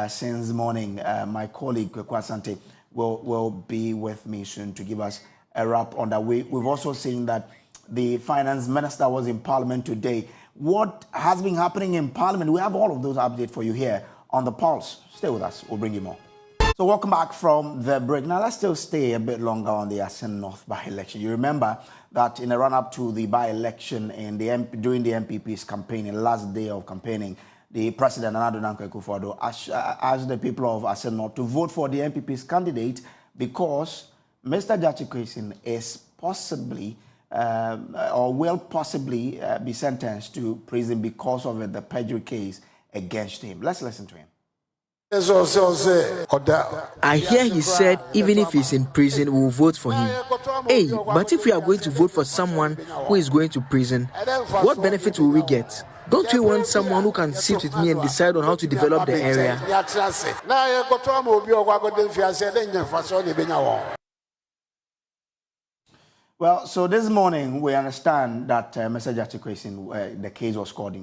since morning. My colleague, Kweku Asante, will be with me soon to give us a wrap on that. We've also seen that the Finance Minister was in Parliament today. What has been happening in Parliament? We have all of those updates for you here on The Pulse. Stay with us. We'll bring you more. So welcome back from the break. Now let's still stay a bit longer on the Asen North by-election. You remember that in the run-up to the by-election and during the MPP's campaign, in the last day of campaigning, the president, Gyakye Quayson, asked the people of Asen North to vote for the MPP's candidate because Mr. Gyakye Quayson is possibly or will possibly be sentenced to prison because of the perjury case against him. Let's listen to him. I hear he said even if he's in prison, we'll vote for him. Hey, but if we are going to vote for someone who is going to prison, what benefit will we get? Don't we want someone who can sit with me and decide on how to develop the area? Well, so this morning we understand that Mr. Gyakye Quayson, the case was called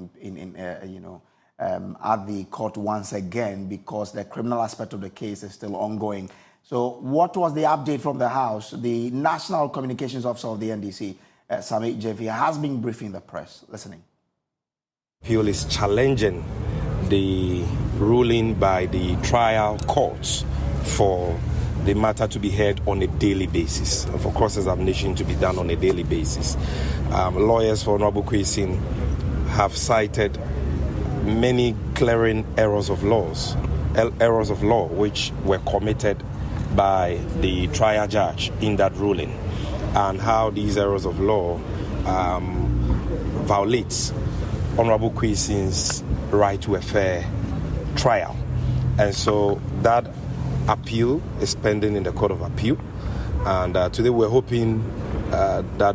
at the court once again because the criminal aspect of the case is still ongoing. So what was the update from the House? The National Communications Officer of the NDC, Samit Jefi, has been briefing the press. Listening. Appeal is challenging the ruling by the trial courts for the matter to be heard on a daily basis, and for cross-examination to be done on a daily basis. Lawyers for Honorable Quayson have cited many glaring errors of law which were committed by the trial judge in that ruling, and how these errors of law violates Honorable Quayson's right to a fair trial. And so that appeal is pending in the Court of Appeal, and today we're hoping that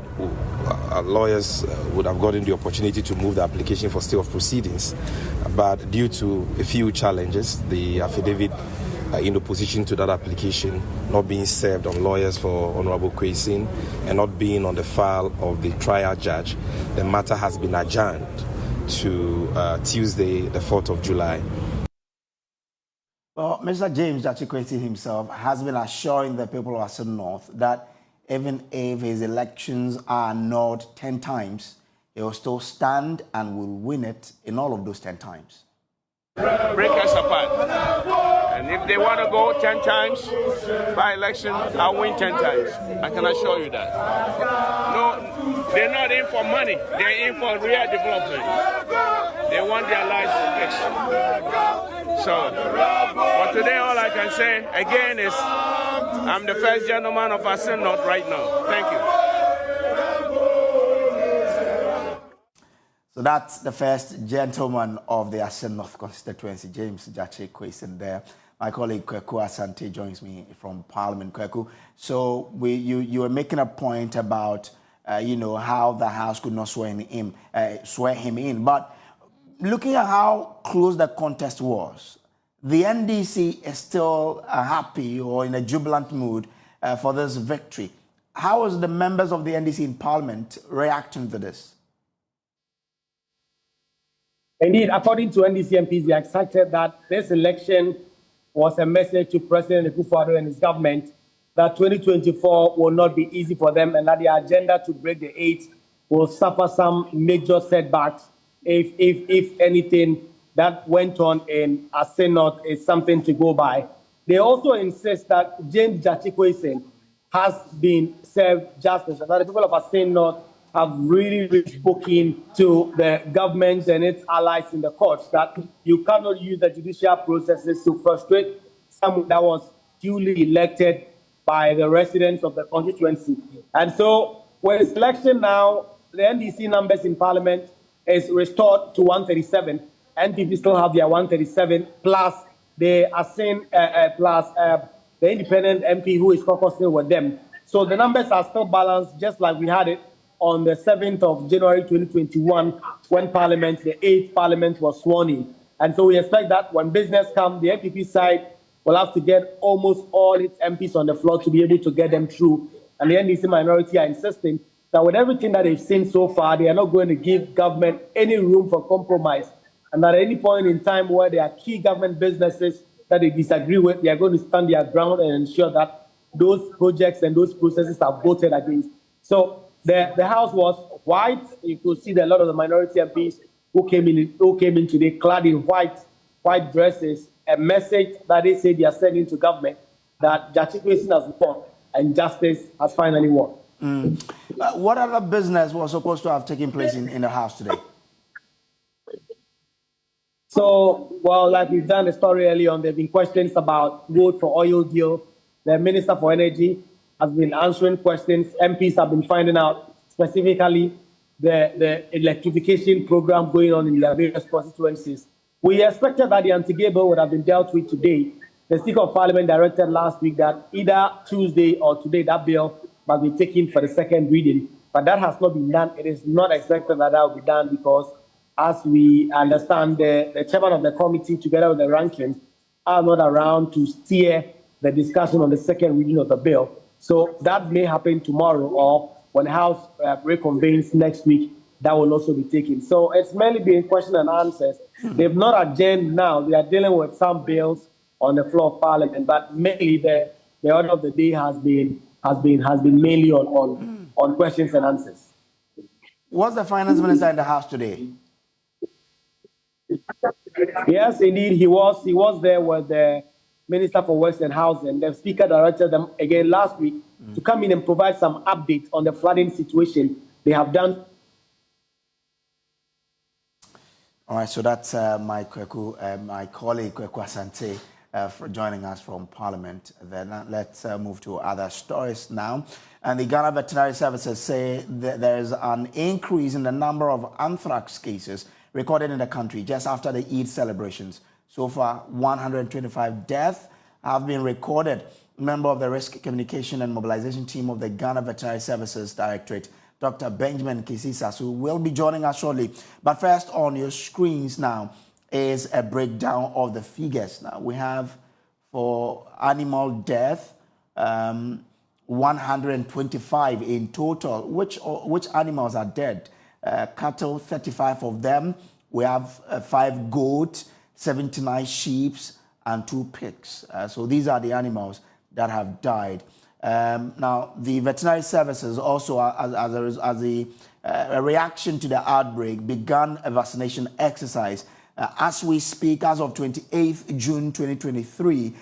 lawyers would have gotten the opportunity to move the application for stay of proceedings, but due to a few challenges, the affidavit in opposition to that application not being served on lawyers for Honorable Quayson and not being on the file of the trial judge, the matter has been adjourned to Tuesday, the 4th of July. Well, Mr. James Gyakye Quayson himself has been assuring the people of Asen North that even if his elections are not 10 times, he will still stand and will win it in all of those 10 times. Break us apart. And if they want to go 10 times by election, I'll win 10 times. I can assure you that. No, they're not in for money. They're in for real development. They want their lives fixed. So, for today, all I can say again is I'm the first gentleman of Asen North right now. Thank you. So that's the first gentleman of the Asen North constituency, James Gyakye Quayson there. My colleague Kweku Asante joins me from Parliament. Kweku, so you were making a point about how the House could not swear him in, but looking at how close the contest was, the NDC is still happy or in a jubilant mood for this victory. How is the members of the NDC in Parliament reacting to this? Indeed, according to NDC MPs, they are excited that this election was a message to President Akufo-Addo and his government that 2024 will not be easy for them and that the agenda to break the 8 will suffer some major setbacks if anything that went on in Asen North is something to go by. They also insist that James Gyakye Quayson has been served justice, and that the people of Asen North have really spoken to the government and its allies in the courts that you cannot use the judicial processes to frustrate someone that was duly elected by the residents of the constituency. And so, with election now, the NDC numbers in Parliament is restored to 137. NPP still have their 137 plus the the independent MP who is caucusing with them. So the numbers are still balanced, just like we had it on the 7th of January 2021 when Parliament, the 8th Parliament, was sworn in. And so we expect that when business comes, the NPP side will have to get almost all its MPs on the floor to be able to get them through. And the NDC minority are insisting that with everything that they've seen so far, they are not going to give government any room for compromise. And at any point in time where there are key government businesses that they disagree with, they are going to stand their ground and ensure that those projects and those processes are voted against. So the House was white. You could see that a lot of the minority MPs who came in today clad in white dresses a message that they say they are sending to government that Gyakye Quayson has won and justice has finally won. What other business was supposed to have taken place in the House today? So, well, like we've done the story earlier on, there have been questions about road for oil deal. The Minister for Energy has been answering questions. MPs have been finding out specifically the electrification program going on in their various constituencies. We expected that the anti-gay bill would have been dealt with today. The Speaker of Parliament directed last week that either Tuesday or today that bill must be taken for the second reading, but that has not been done. It is not expected that will be done because, as we understand, the chairman of the committee, together with the rankings, are not around to steer the discussion on the second reading of the bill. So that may happen tomorrow, or when the House reconvenes next week, that will also be taken. So it's mainly been question and answers. They've not adjourned now. They are dealing with some bills on the floor of Parliament, but mainly the order of the day has been mainly on questions and answers. Was the finance minister in the House today? Yes, indeed, he was. He was there with the Minister for Works and Housing. The Speaker directed them again last week to come in and provide some updates on the flooding situation they have done. All right, so that's my colleague Kweku Asante for joining us from Parliament. Then let's move to other stories now. And the Ghana Veterinary Services say that there is an increase in the number of anthrax cases recorded in the country just after the Eid celebrations. So far, 125 deaths have been recorded. A member of the Risk Communication and Mobilization Team of the Ghana Veterinary Services Directorate, Dr. Benjamin Kisi-Sasu, will be joining us shortly. But first, on your screens now is a breakdown of the figures. Now, we have for animal death, 125 in total. Which animals are dead? Cattle, 35 of them. We have 5 goats, 79 sheep, and 2 pigs. So these are the animals that have died. Now, the veterinary services also, as a reaction to the outbreak, began a vaccination exercise. As we speak, as of 28th June 2023,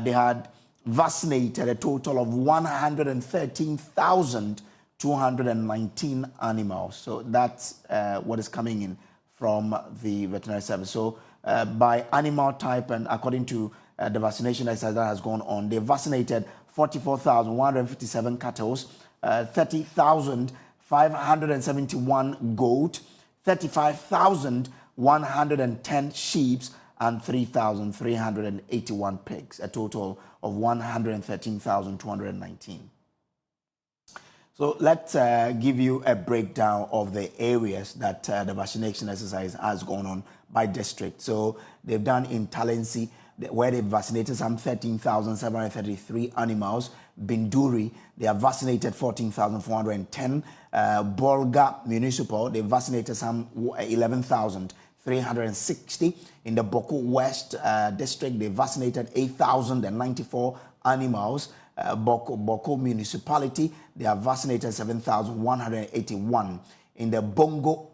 they had vaccinated a total of 113,219 animals. So that's what is coming in from the veterinary service. So by animal type and according to the vaccination exercise that has gone on, they vaccinated 44,157 cattle, 30,571 goat, 35,110 sheep, and 3,381 pigs, a total of 113,219. So let's give you a breakdown of the areas that the vaccination exercise has gone on by district. So they've done in Talensi, where they vaccinated some 13,733 animals. Binduri, they have vaccinated 14,410. Bolga Municipal, they vaccinated some 11,360. In the Boko West district, they vaccinated 8,094 animals. Boko Municipality, they have vaccinated 7,181. In the Bongo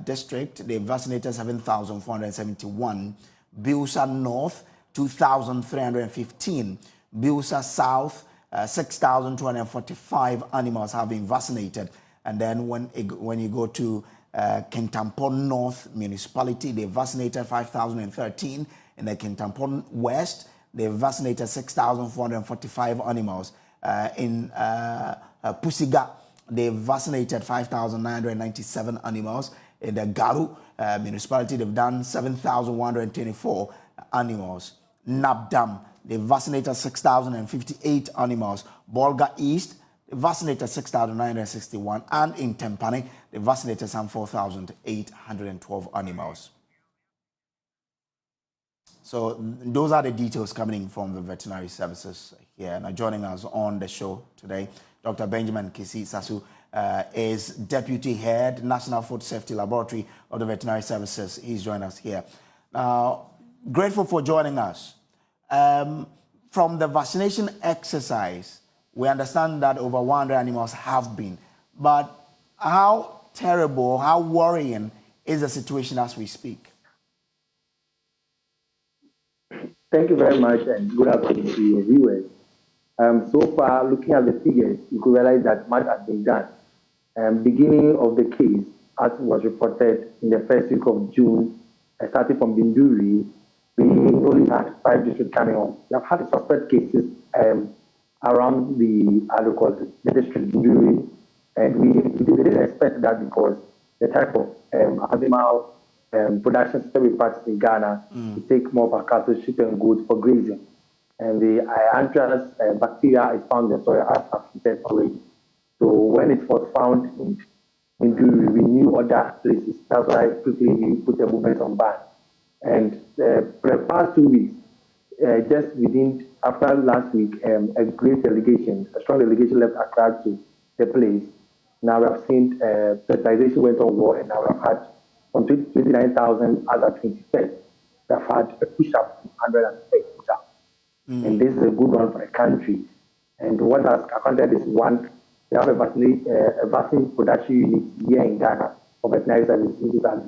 district, they vaccinated 7,471. Biusa North, 2,315. Biusa South, 6,245 animals have been vaccinated. And then when you go to Kintampon North Municipality, they vaccinated 5,013. In the Kintampon West, they vaccinated 6,445 animals. In Pusiga, they vaccinated 5,997 animals. In the Garu municipality, they've done 7,124 animals. Nabdam, they vaccinated 6,058 animals. Bolga East, they vaccinated 6,961. And in Tempane, they vaccinated some 4,812 animals. So those are the details coming from the veterinary services here. Now joining us on the show today, Dr. Benjamin Kisi-Sasu is Deputy Head, National Food Safety Laboratory of the Veterinary Services. He's joined us here. Now, grateful for joining us. From the vaccination exercise, we understand that over 100 animals have been. But how terrible, how worrying is the situation as we speak? Thank you very much, and good afternoon to your viewers. So far, looking at the figures, you could realize that much has been done. Beginning of the case, as was reported in the first week of June, starting from Binduri, we only had 5 districts coming on. We have had suspect cases around the district Binduri, and we didn't expect that because the type of animal production system we practice in Ghana, we take more of cattle, sheep, and goats for grazing. And the anthrax bacteria is found in the soil, as I've said already. So when it was found in Binduri, we knew other places. That's why quickly we put a movement on ban. And for the past 2 weeks, just after last week, a strong delegation left Accra to the place. Now we have seen fertilization went on war, and now we have had from 29,000 as at 21st, we have had a push-up to 130 push-up. And this is a good one for the country. And what has accounted is one, we have a vaccine production unit here in Ghana for veterinary services, which is at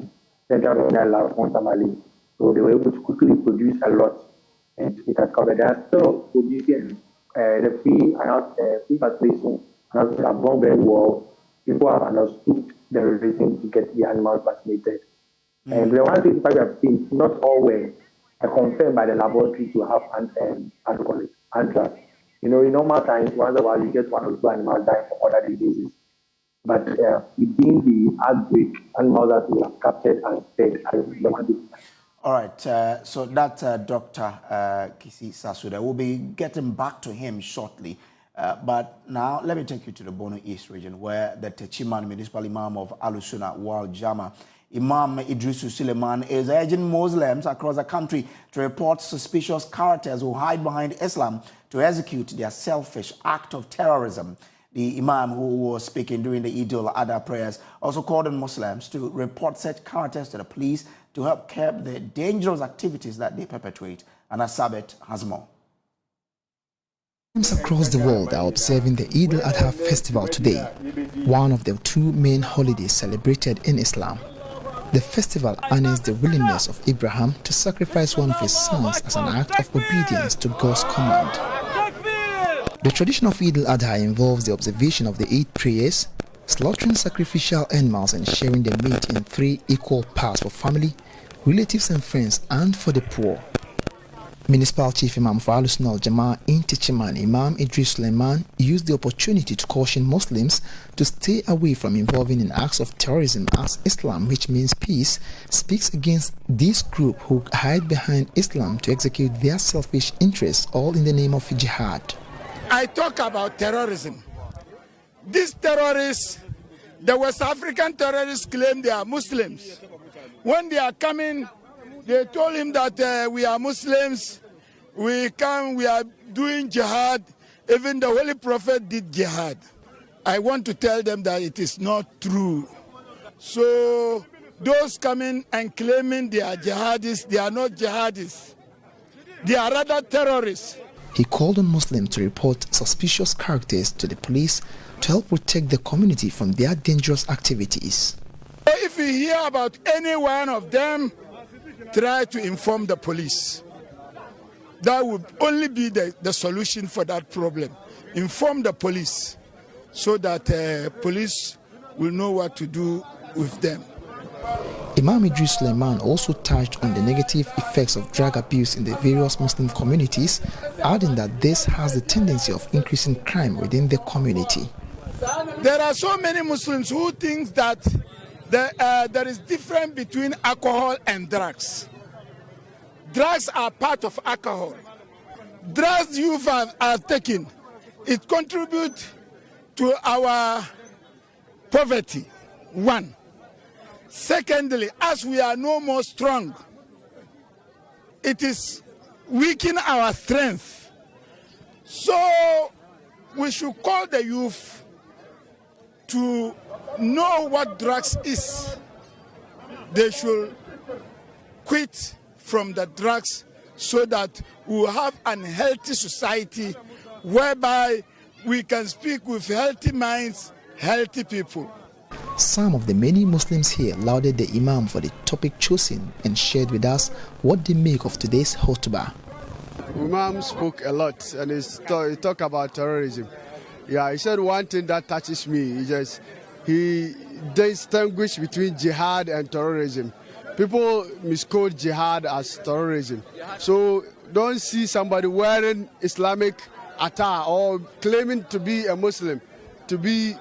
Central Veterinary Laboratory Tamale. So they were able to quickly produce a lot, and it has covered. They are still producing the free vaccination, and also have gone very well. People have understood the reason to get the animals vaccinated. And the 165 we have seen, not all were confirmed by the laboratory to have anthrax. You know, in normal times, once in a while you get one or two animals dying from other diseases. But within the outbreak, animals that we have captured and fed are the one. All right, so that's Dr. Kisi Sasuda. We'll be getting back to him shortly. But now let me take you to the Bono East region, where the Techiman Municipal Imam of Alusuna, Wal Jama, Imam Idrisu Suleiman, is urging Muslims across the country to report suspicious characters who hide behind Islam to execute their selfish act of terrorism. The Imam, who was speaking during the Eid al-Adha prayers, also called on Muslims to report such characters to the police to help curb the dangerous activities that they perpetrate. And Asabet has more. Muslims across the world are observing the Eid al-Adha festival today, one of the 2 main holidays celebrated in Islam. The festival honors the willingness of Abraham to sacrifice one of his sons as an act of obedience to God's command. The tradition of Eid al-Adha involves the observation of the 8 prayers, slaughtering sacrificial animals and sharing the meat in 3 equal parts for family, relatives and friends, and for the poor. Municipal Chief Imam for Alusuna al-Jama in Techiman, Imam Idris Suleiman, used the opportunity to caution Muslims to stay away from involving in acts of terrorism, as Islam, which means peace, speaks against this group who hide behind Islam to execute their selfish interests, all in the name of jihad. I talk about terrorism. These terrorists, the West African terrorists, claim they are Muslims. When they are coming, they told him that we are Muslims, we are doing jihad. Even the Holy Prophet did jihad. I want to tell them that it is not true. So those coming and claiming they are jihadists, they are not jihadists. They are rather terrorists. He called on Muslims to report suspicious characters to the police to help protect the community from their dangerous activities. If you hear about any one of them, try to inform the police. That would only be the solution for that problem. Inform the police so that police will know what to do with them. Imam Idris Suleiman also touched on the negative effects of drug abuse in the various Muslim communities, adding that this has the tendency of increasing crime within the community. There are so many Muslims who think that there is difference between alcohol and drugs. Drugs are part of alcohol. Drugs you have taken, it contributes to our poverty, 1. Secondly, as we are no more strong, it is weakening our strength. So we should call the youth to know what drugs is. They should quit from the drugs so that we will have an healthy society whereby we can speak with healthy minds, healthy people. Some of the many Muslims here lauded the Imam for the topic chosen and shared with us what they make of today's khutbah. Imam spoke a lot, and he talked about terrorism. Yeah, he said one thing that touches me. He distinguished between jihad and terrorism. People misquote jihad as terrorism. So don't see somebody wearing Islamic attire or claiming to be a Muslim to be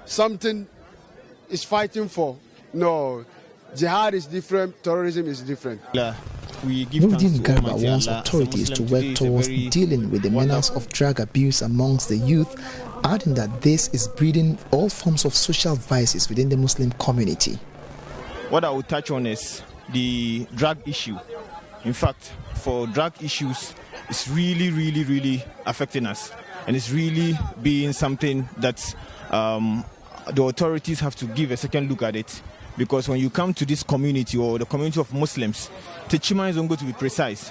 something is fighting for. No, jihad is different, terrorism is different. Nuruddin Garba wants authorities to work towards dealing with the menace of drug abuse amongst the youth, adding that this is breeding all forms of social vices within the Muslim community. What I will touch on is the drug issue. In fact, for drug issues, it's really affecting us, and it's really being something that the authorities have to give a second look at it. Because when you come to this community or the community of Muslims, Techima is not going to be precise.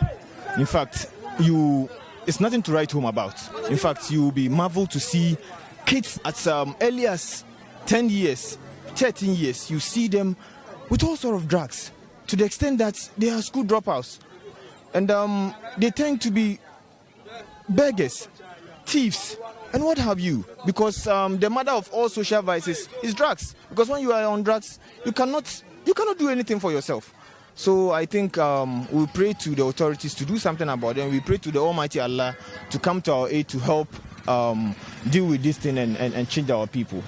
In fact, it's nothing to write home about. In fact, you'll be marveled to see kids at early as 10 years, 13 years. You see them with all sorts of drugs, to the extent that they are school dropouts. And they tend to be beggars, thieves, and what have you, because the mother of all social vices is drugs. Because when you are on drugs, you cannot do anything for yourself. So I think we pray to the authorities to do something about it. We pray to the Almighty Allah to come to our aid to help deal with this thing and change our people.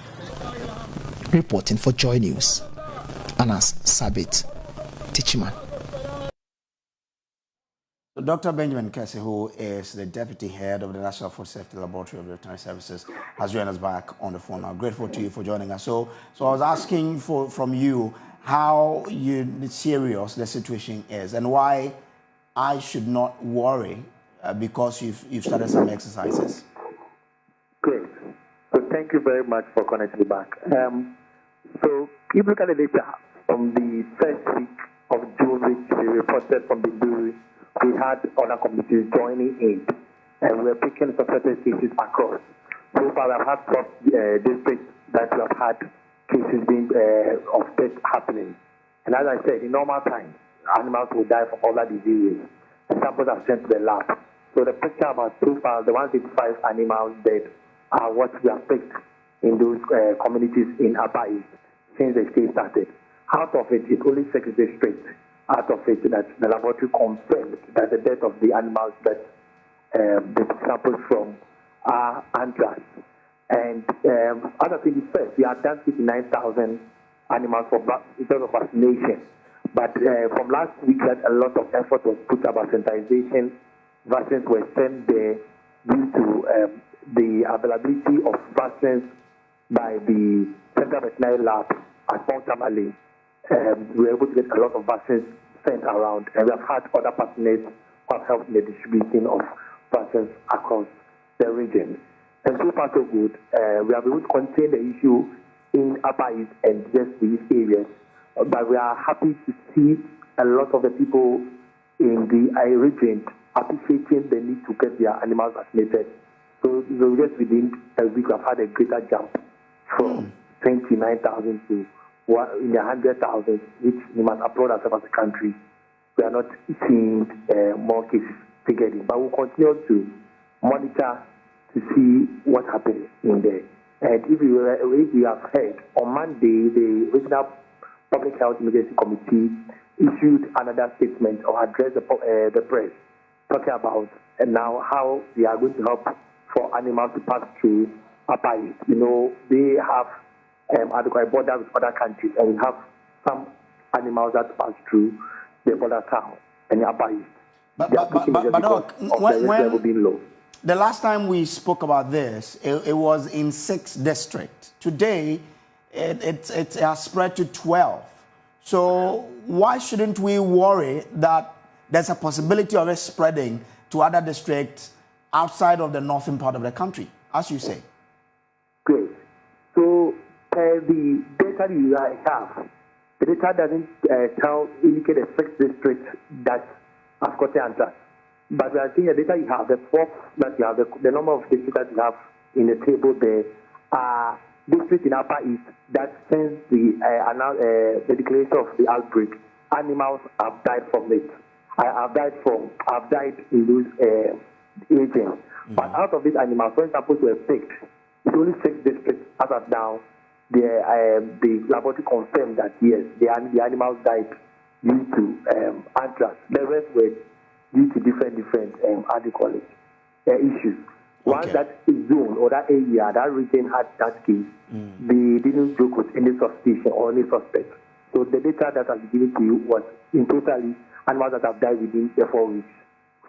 Reporting for Joy News, Anas Sabit, Tichiman. Dr. Benjamin Kese, who is the Deputy Head of the National Food Safety Laboratory of Veterinary Services, has joined us back on the phone now. Grateful to you for joining us. So I was asking from you how serious the situation is and why I should not worry because you've started some exercises. Great. So thank you very much for connecting back. So if you look at the data from the first week of June, which we reported from the Bureau, we had other communities joining in, and we're picking suspected cases across. So far, I've had 12 districts that we have had cases being of death happening. And as I said, in normal times, animals will die from other diseases. The samples are sent to the lab. So the picture about so far, the 155 animals dead are what we have picked in those communities in Upper East since the state started. Out of it, it's only 6 districts out of it that the laboratory confirmed that the death of the animals that the samples from are anthrax. And out of 21st, we have done 59,000 animals in terms of vaccination. But from last week, that a lot of effort was put about sensitization. Vaccines were sent there due to the availability of vaccines by the Central Veterinary Lab at Mount Tamale. We were able to get a lot of vaccines sent around, and we have had other partners who have helped in the distribution of vaccines across the region. And so far, so good. We have been able to contain the issue in Upper East and just these areas. But we are happy to see a lot of the people in the region appreciating the need to get their animals vaccinated. So just within a week, we have had a greater jump from 29,000 to in the 100,000, which we must applaud ourselves as a country. We are not seeing more cases figured in, but we'll continue to monitor to see what happens in there. And if you have heard, on Monday, the Regional Public Health Emergency Committee issued another statement or addressed the press, talking about now how they are going to help for animals to pass through Upper East. You know, they have adequate border with other countries, and we have some animals that pass through the border town and the Upper East. But Doc, the last time we spoke about this, it was in 6 districts. Today, it has spread to 12. So why shouldn't we worry that there's a possibility of it spreading to other districts outside of the northern part of the country, as you say? Great. So the data you have, the data doesn't indicate a 6 districts that have got the answer. But we are seeing the data you have, the 4 that you have, the number of districts that you have in the table there are districts in Upper East that since the declaration of the outbreak, animals have died from it. I've died in those agents. But out of these animals, for example, to have picked, it's only 6 districts as of now. The laboratory confirmed that yes, the animals died due to anthrax. The rest were due to different issues. Once that zone or that area, that region had that case, they didn't joke with any suspicion or any suspect. So the data that has been given to you was in totally animals that have died within 4 weeks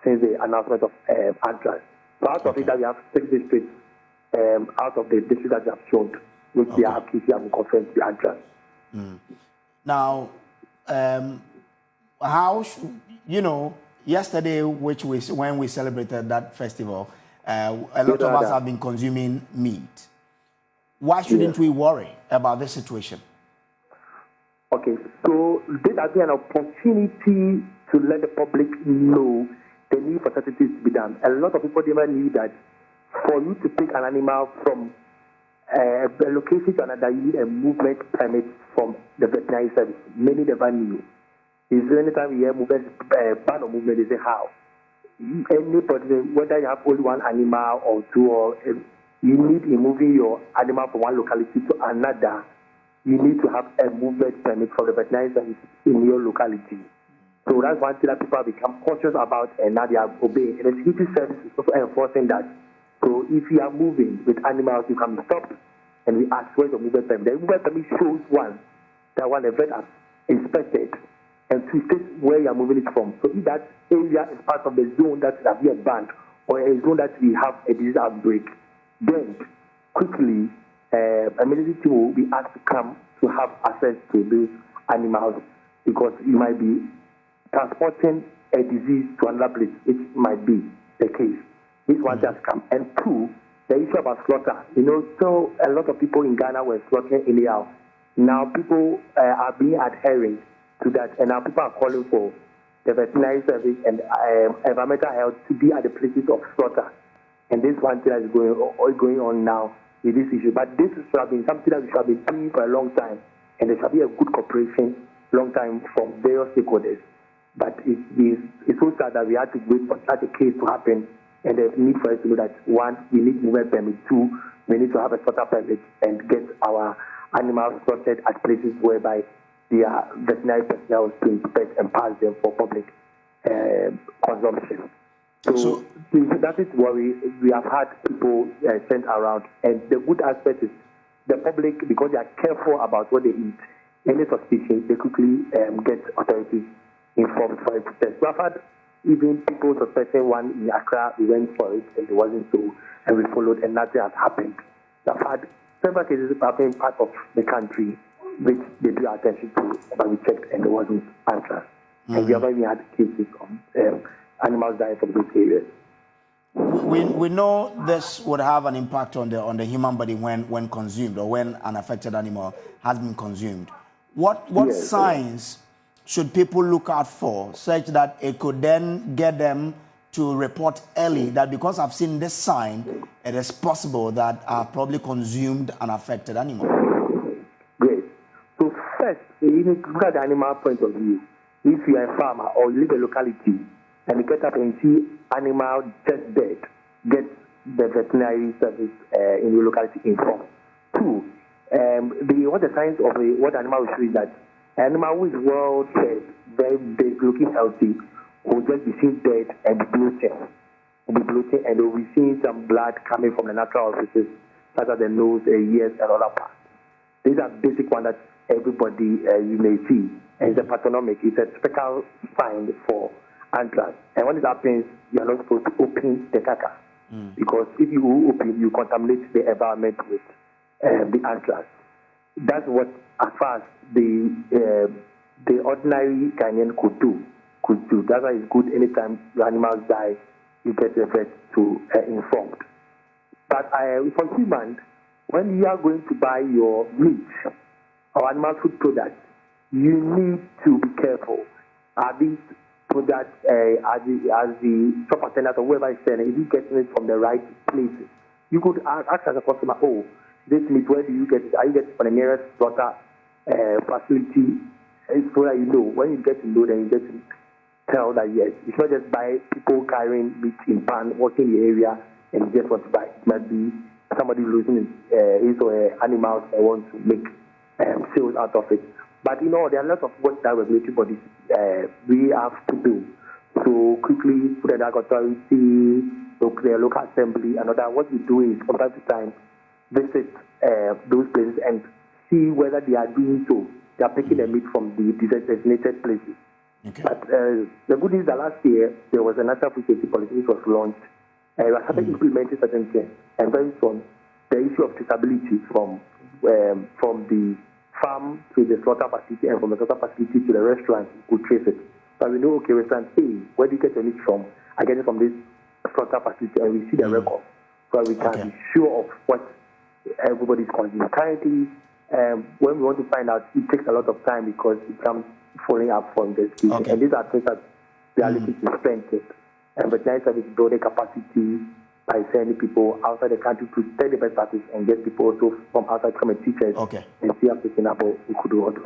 since the announcement of anthrax. So out of it, that we have 6 districts out of the districts that you have shown, which they have cases have been confirmed to be anthrax. Now, how yesterday, when we celebrated that festival, a lot of us have been consuming meat. Why shouldn't we worry about this situation? Okay, so this has been an opportunity to let the public know the need for certain things to be done. A lot of people never knew that for you to pick an animal from a location to another, you need a movement permit from the veterinary service. Many never knew. Anytime you hear movement, ban of movement, they say how. Anybody, whether you have only one animal or 2, or you need in moving your animal from one locality to another, you need to have a movement permit from the veterinary service in your locality. So that's one thing that people have become cautious about, and now they are obeying. And the security service is also enforcing that. So if you are moving with animals, you can stop and we ask where's the movement permit. The movement permit shows that the vet has inspected, and 2 states where you are moving it from. So if that area is part of the zone that has been banned or a zone that we have a disease outbreak, then quickly a military team will be asked to come to have access to those animals, because you might be transporting a disease to another place, which might be the case. This one has come. And 2, the issue about slaughter. So a lot of people in Ghana were slaughtering anyhow. Now people are being adhering to that, and now people are calling for the veterinary service and environmental health to be at the places of slaughter. And this one thing that is going on now with this issue. But this should have been something that we should have been doing for a long time, and there should be a good cooperation long time from various stakeholders. But it's so sad that we had to wait for such a case to happen, and there's need for us to know that 1, we need movement permit, 2, we need to have a slaughter permit and get our animals slaughtered at places whereby they are veterinary personnel to inspect and pass them for public consumption. So that is what we have had people sent around, and the good aspect is the public, because they are careful about what they eat. Any suspicion, they quickly get authorities informed for it to test. We have had even people suspecting one in Accra, we went for it and it wasn't so, and we followed, and nothing has happened. We have had several cases happening part of the country which they drew attention to, but we checked and there wasn't anthrax. And we have even had cases of animals dying from those areas. We know this would have an impact on the human body when consumed, or when an affected animal has been consumed. What signs should people look out for, such that it could then get them to report early that because I've seen this sign, it is possible that I've probably consumed an affected animal? Great. So first, you need to look at the animal point of view. If you are a farmer or you live in a locality and you get up and see animal just dead, get the veterinary service in your locality informed. 2, what the signs of what animal will show is that animal who is well fed, very big, looking healthy, will just be seen dead and bloating. And will be seeing some blood coming from the natural orifices, such as the nose, ears, and other parts. These are basic ones that everybody you may see. And it's a pathognomic, it's a typical sign for anthrax. And when it happens, you are not supposed to open the carcass. Because if you open, you contaminate the environment with the anthrax. That's what, as far as the ordinary Ghanaian could do. That's why it's good anytime your animals die, you get the vet to informed. But for humans, when you are going to buy your meat or animal food products, you need to be careful. Are these products, as the shop attendant or whoever is selling, if you getting it from the right places? You could ask as a customer, this meat, where do you get it? Are you getting it from the nearest slaughter facility? So that you know. When you get to know, then you get to tell that yes, it's not just by people carrying meat in pan, walking the area, and just want to buy. It might be somebody losing his or her animals and want to make sales out of it. But there are lots of work that regulatory bodies we have to do. So quickly, Food and Drug Authority, the local assembly, and all that. What we do is from time to time visit those places and see whether they are doing so. They are taking the meat from the designated places. Okay. But the good news is that last year there was a national food safety policy which was launched. We started implementing certain things, and very soon the issue of traceability from the farm to the slaughter facility and from the slaughter facility to the restaurant, we could trace it. But we know, okay, restaurant A, where do you get your meat from? I get it from this slaughter facility, and we see the record, so we can be sure of what everybody's consuming. Currently, when we want to find out, it takes a lot of time because it comes following up for investigation. Okay. And these are things that we are looking to strengthen. And veterinary service building capacity by sending people outside the country to study the best practice and get people also from outside to come and teach us and see how sustainable we could do all this.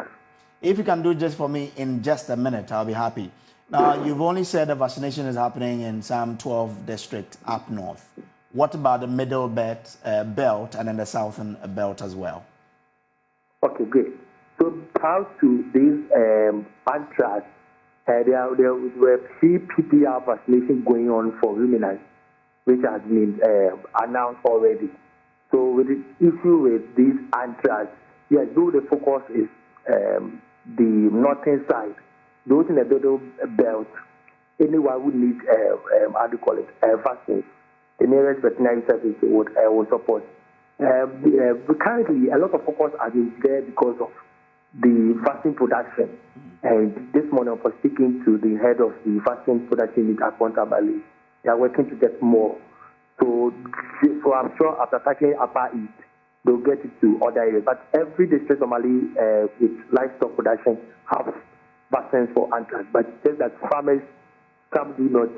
If you can do just for me in just a minute, I'll be happy. Now, you've only said the vaccination is happening in some 12 districts up north. What about the middle belt and then the southern belt as well? Okay, great. So, how to this anthrax, there were three PPR vaccination going on for ruminants, which has been announced already. So, with the issue with this anthrax, yes, though the focus is the northern side, those in the middle belt, anyone who needs, how do you call it, vaccines, the nearest veterinary service would support. Currently, a lot of focus has been there because of the vaccine production. And this morning, I was speaking to the head of the vaccine production unit at Pontabali. They are working to get more. So I'm sure after tackling Upper East, they'll get it to other areas. But every district normally with livestock production have vaccines for anthrax. But just that farmers, some do not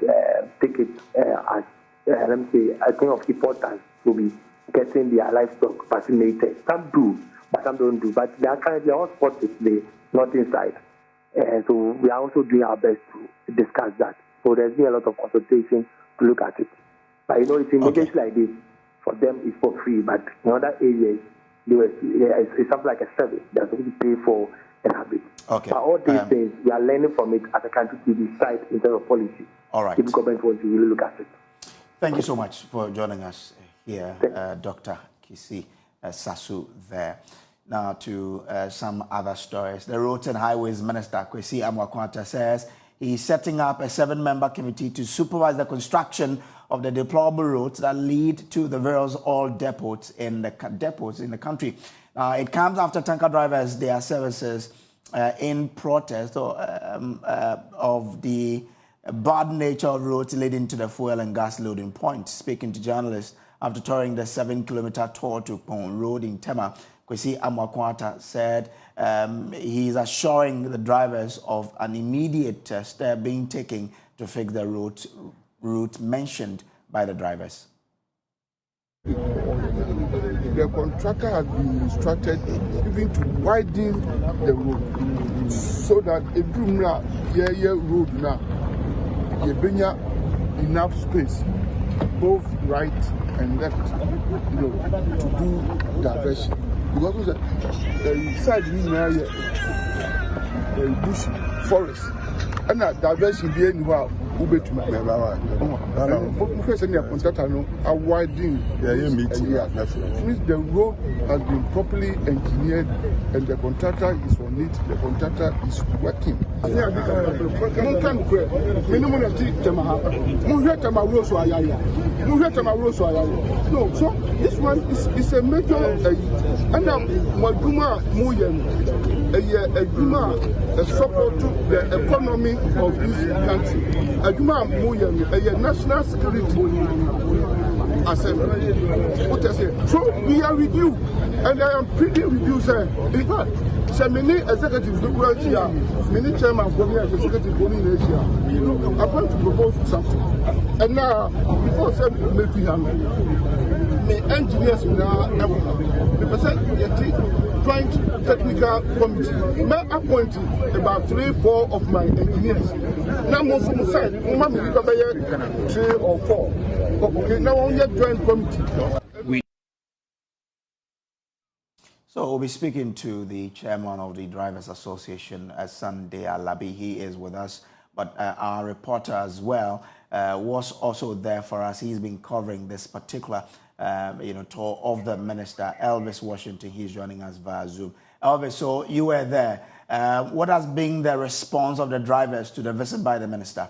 take it as, let me say, a thing of importance to be getting their livestock vaccinated. Some do, but some don't do. But they are currently all spots the northern side. So we are also doing our best to discuss that. So there's been a lot of consultation to look at it. But it's in emergency like this, for them it's for free, but in other areas, it's something like a service. They're supposed to pay for and have it. Okay. But all these things, we are learning from it as a country to decide in terms of policy. All right. If the government wants to really look at it. Thank you so much for joining us here, Dr. Kisi Sasu there. Now to some other stories. The Roads and Highways Minister, Kwesi Amwakwanta, says he's setting up a 7-member committee to supervise the construction of the deplorable roads that lead to the various oil depots in the country. It comes after tanker drivers, their services in protest of the bad nature of roads leading to the fuel and gas loading point. Speaking to journalists after touring the 7-kilometer tour to Pong Road in Tema, Kwesi Amwakwanta said he is assuring the drivers of an immediate step being taken to fix the route mentioned by the drivers. The contractor has been instructed even to widen the road so that if you road now, you bring enough space, both right and left, to do diversion. Because the side the bush forest and that diversion be anywhere. Because the contractor are widening means the road has been properly engineered and the contractor is on it, the contractor is working. No, so this one is a major and a support to the economy of this country. A national security So we are with you, and I am pleading with you, sir. In fact, so many executives look right here, many chairman for me as executive for me in Asia. I'm going to propose something. And now, before I say the engineers now, the percent joint technical committee, may appoint about 3-4 of my engineers. Now, most of the side, 3 or 4. Okay, now only joint committee. So we'll be speaking to the chairman of the Drivers Association, Sunday Alabi. He is with us, but our reporter as well was also there for us. He's been covering this particular tour of the minister, Elvis Washington. He's joining us via Zoom. Elvis, so you were there. What has been the response of the drivers to the visit by the minister?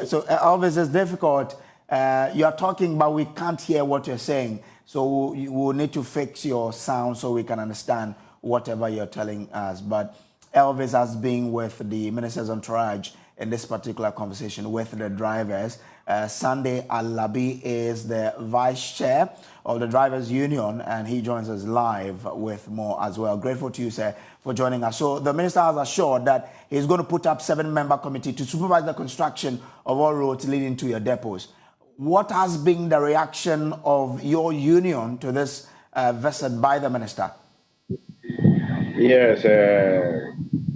So Elvis, it's difficult. You are talking, but we can't hear what you're saying. So you will need to fix your sound so we can understand whatever you're telling us. But Elvis has been with the minister's entourage in this particular conversation with the drivers. Sunday Alabi is the vice chair of the Drivers Union, and he joins us live with more as well. Grateful to you, sir, for joining us. So the minister has assured that he's going to put up 7-member committee to supervise the construction of all roads leading to your depots. What has been the reaction of your union to this visit by the minister? Yes,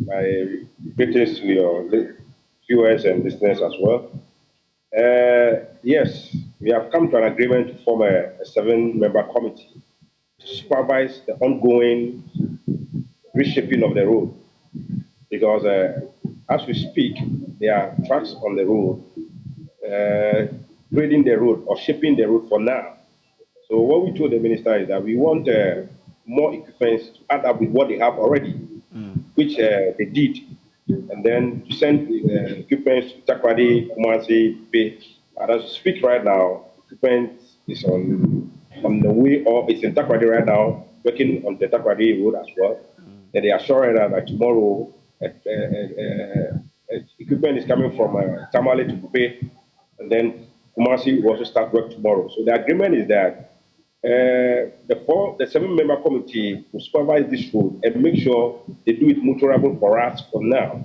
my greetings to your viewers and listeners as well. Yes, we have come to an agreement to form a 7-member committee to supervise the ongoing reshaping of the road. Because as we speak, there are trucks on the road, grading the road or shaping the road for now. So what we told the minister is that we want more equipment to add up with what they have already, which they did. And then to send equipment to Takoradi, Kumasi, Bay. And as we speak right now, equipment is on the way, or it's in Takoradi right now, working on the Takoradi road as well. And they are sure that by tomorrow, equipment is coming from Tamale to Bay, and then Kumasi will also start work tomorrow. So the agreement is that the 7-member committee will supervise this road and make sure they do it motorable for us for now.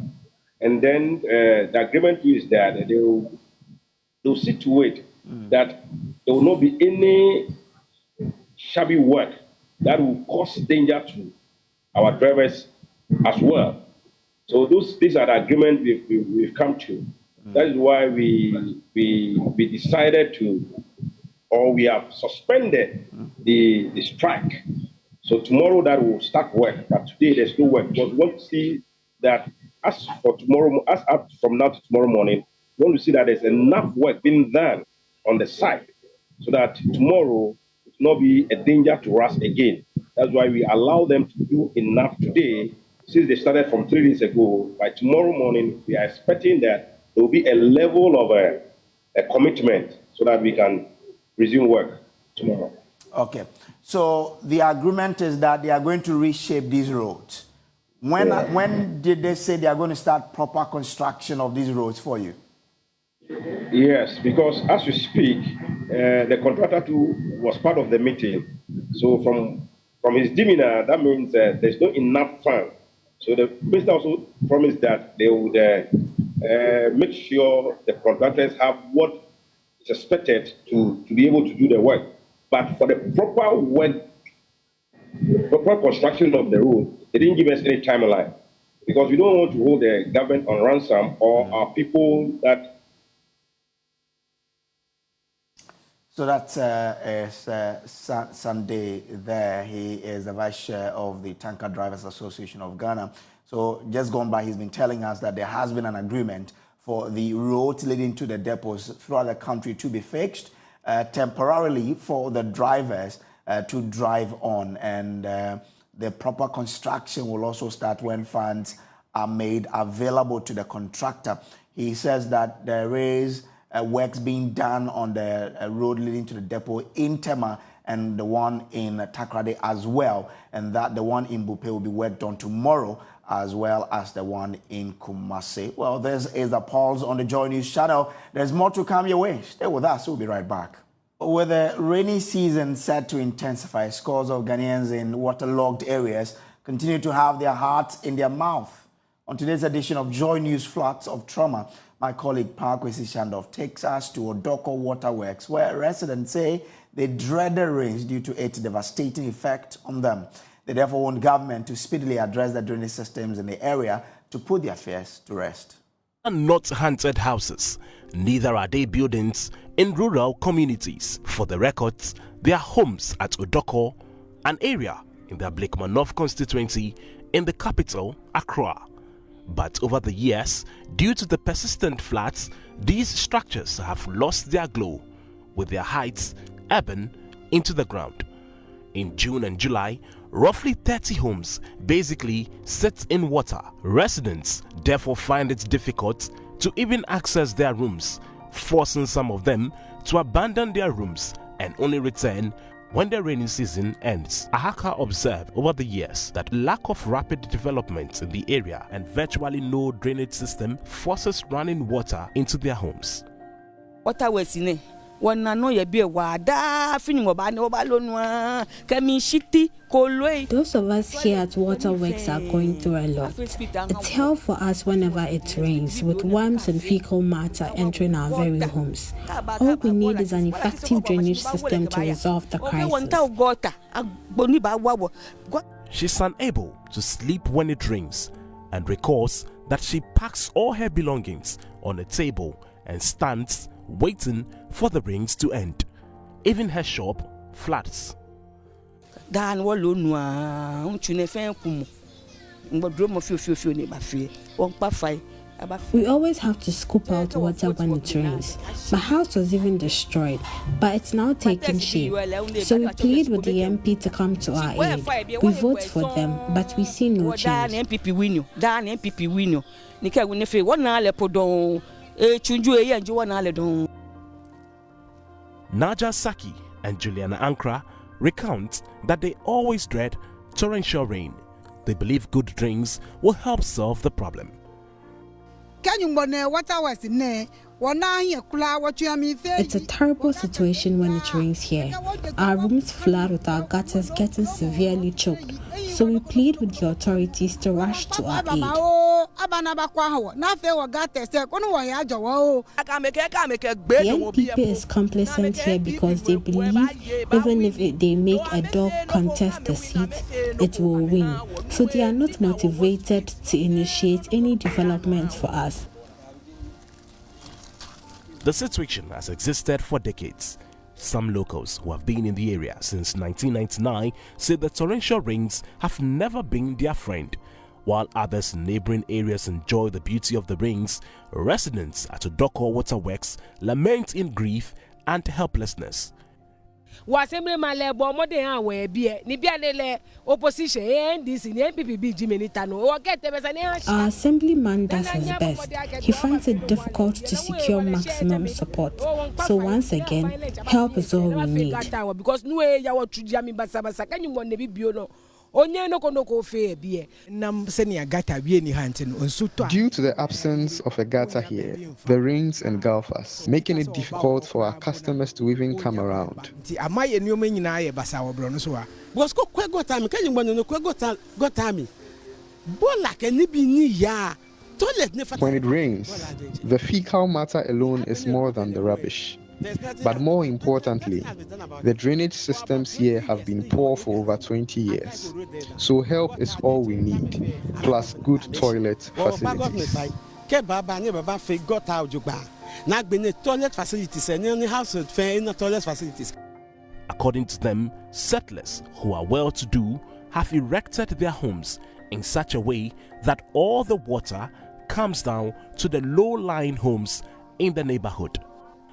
And then the agreement is that they will see to it that there will not be any shabby work that will cause danger to our drivers as well. So these are the agreements we've come to. That is why we decided to, or we have suspended the strike. So tomorrow that will start work, but today there's no work. Because we want to see that as up from now to tomorrow morning, we want to see that there's enough work being done on the site so that tomorrow it will not be a danger to us again. That's why we allow them to do enough today. Since they started from 3 days ago, by tomorrow morning, we are expecting that there will be a level of a commitment so that we can resume work tomorrow. Okay. So the agreement is that they are going to reshape these roads. When did they say they are going to start proper construction of these roads for you? Yes, because as we speak, the contractor too was part of the meeting. So from his demeanor, that means there's not enough funds. So the minister also promised that they would make sure the contractors have what is expected to be able to do the work. But for the proper construction of the road, they didn't give us any timeline. Because we don't want to hold the government on ransom or our people that. So that's Sunday there. He is the vice chair of the Tanker Drivers Association of Ghana. So just gone by, he's been telling us that there has been an agreement for the roads leading to the depots throughout the country to be fixed temporarily for the drivers to drive on. And the proper construction will also start when funds are made available to the contractor. He says that there is works being done on the road leading to the depot in Tema, and the one in Takrade as well, and that the one in Bupe will be worked on tomorrow, as well as the one in Kumasi. Well, this is the pulse on the Joy News channel. There's more to come your way. Stay with us. We'll be right back. With the rainy season set to intensify, scores of Ghanaians in waterlogged areas continue to have their hearts in their mouth. On today's edition of Joy News Floods of Trauma, my colleague Gyakye Quayson takes us to Odoko Waterworks, where residents say they dread the rains due to its devastating effect on them. They therefore want government to speedily address the drainage systems in the area to put their fears to rest. Not haunted houses, neither are they buildings in rural communities. For the records, they are homes at Odoko, an area in the Blakemore North constituency in the capital, Accra. But over the years, due to the persistent floods, these structures have lost their glow, with their heights ebbing into the ground. In June and July, roughly 30 homes basically sit in water. Residents therefore find it difficult to even access their rooms, forcing some of them to abandon their rooms and only return when the rainy season ends. Ahaka observed over the years that lack of rapid development in the area and virtually no drainage system forces running water into their homes. Those of us here at Waterworks are going through a lot. It's hell for us whenever it rains, with worms and fecal matter entering our very homes. All we need is an effective drainage system to resolve the crisis. She's unable to sleep when it rains and recalls that she packs all her belongings on a table and stands waiting for the rains to end. Even her shop floods. We always have to scoop out water when it rains. My house was even destroyed, but it's now taking shape. So we plead with the MP to come to our aid. We vote for them, but we see no change. Naja Saki and Juliana Ankra recount that they always dread torrential rain. They believe good drains will help solve the problem. It's a terrible situation when it rains here. Our rooms flood with our gutters getting severely choked. So we plead with the authorities to rush to our aid. The NPP is complacent here because they believe even if they make a dog contest the seat, it will win. So they are not motivated to initiate any development for us. The situation has existed for decades. Some locals who have been in the area since 1999 say the torrential rains have never been their friend. While others in neighboring areas enjoy the beauty of the rains, residents at Odoko Waterworks lament in grief and helplessness. Our assemblyman does his best. He finds it difficult to secure maximum support. So once again, help is all we need. Due to the absence of a gutter here, the rains engulf us, making it difficult for our customers to even come around. When it rains, the fecal matter alone is more than the rubbish. But more importantly, the drainage systems here have been poor for over 20 years. So help is all we need, plus good toilet facilities. According to them, settlers who are well-to-do have erected their homes in such a way that all the water comes down to the low-lying homes in the neighborhood.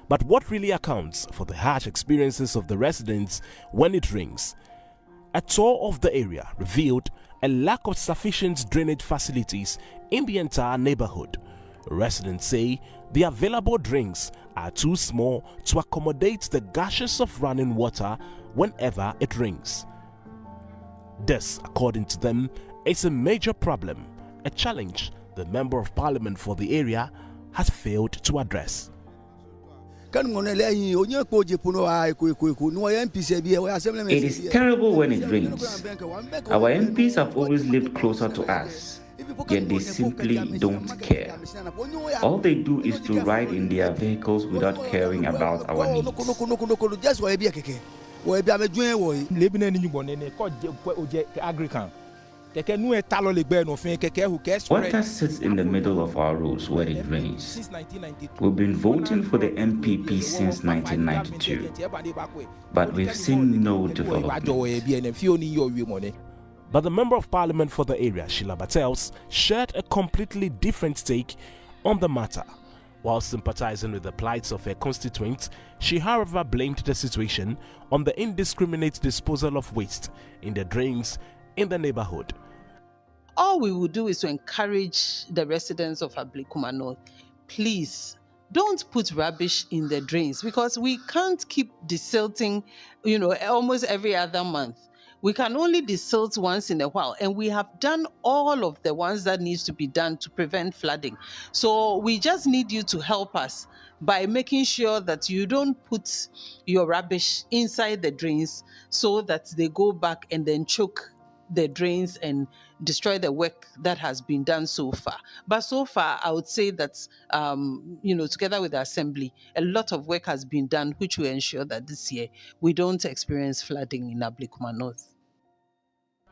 But what really accounts for the harsh experiences of the residents when it rains? A tour of the area revealed a lack of sufficient drainage facilities in the entire neighborhood. Residents say the available drains are too small to accommodate the gushes of running water whenever it rains. This, according to them, is a major problem, a challenge the Member of Parliament for the area has failed to address. It is terrible when it rains. Our MPs have always lived closer to us, yet they simply don't care. All they do is to ride in their vehicles without caring about our needs. Water sits in the middle of our roads when it rains. We've been voting for the MPP since 1992, but we've seen no development. But the Member of Parliament for the area, Sheila Battels, shared a completely different take on the matter. While sympathizing with the plights of her constituents, she however blamed the situation on the indiscriminate disposal of waste in the drains in the neighborhood. All we will do is to encourage the residents of Ablekuma North, please don't put rubbish in the drains, because we can't keep desilting, almost every other month. We can only desilt once in a while, and we have done all of the ones that needs to be done to prevent flooding. So we just need you to help us by making sure that you don't put your rubbish inside the drains so that they go back and then choke the drains and destroy the work that has been done so far. But so far, I would say that, together with the Assembly, a lot of work has been done, which will ensure that this year we don't experience flooding in Ablekuma North.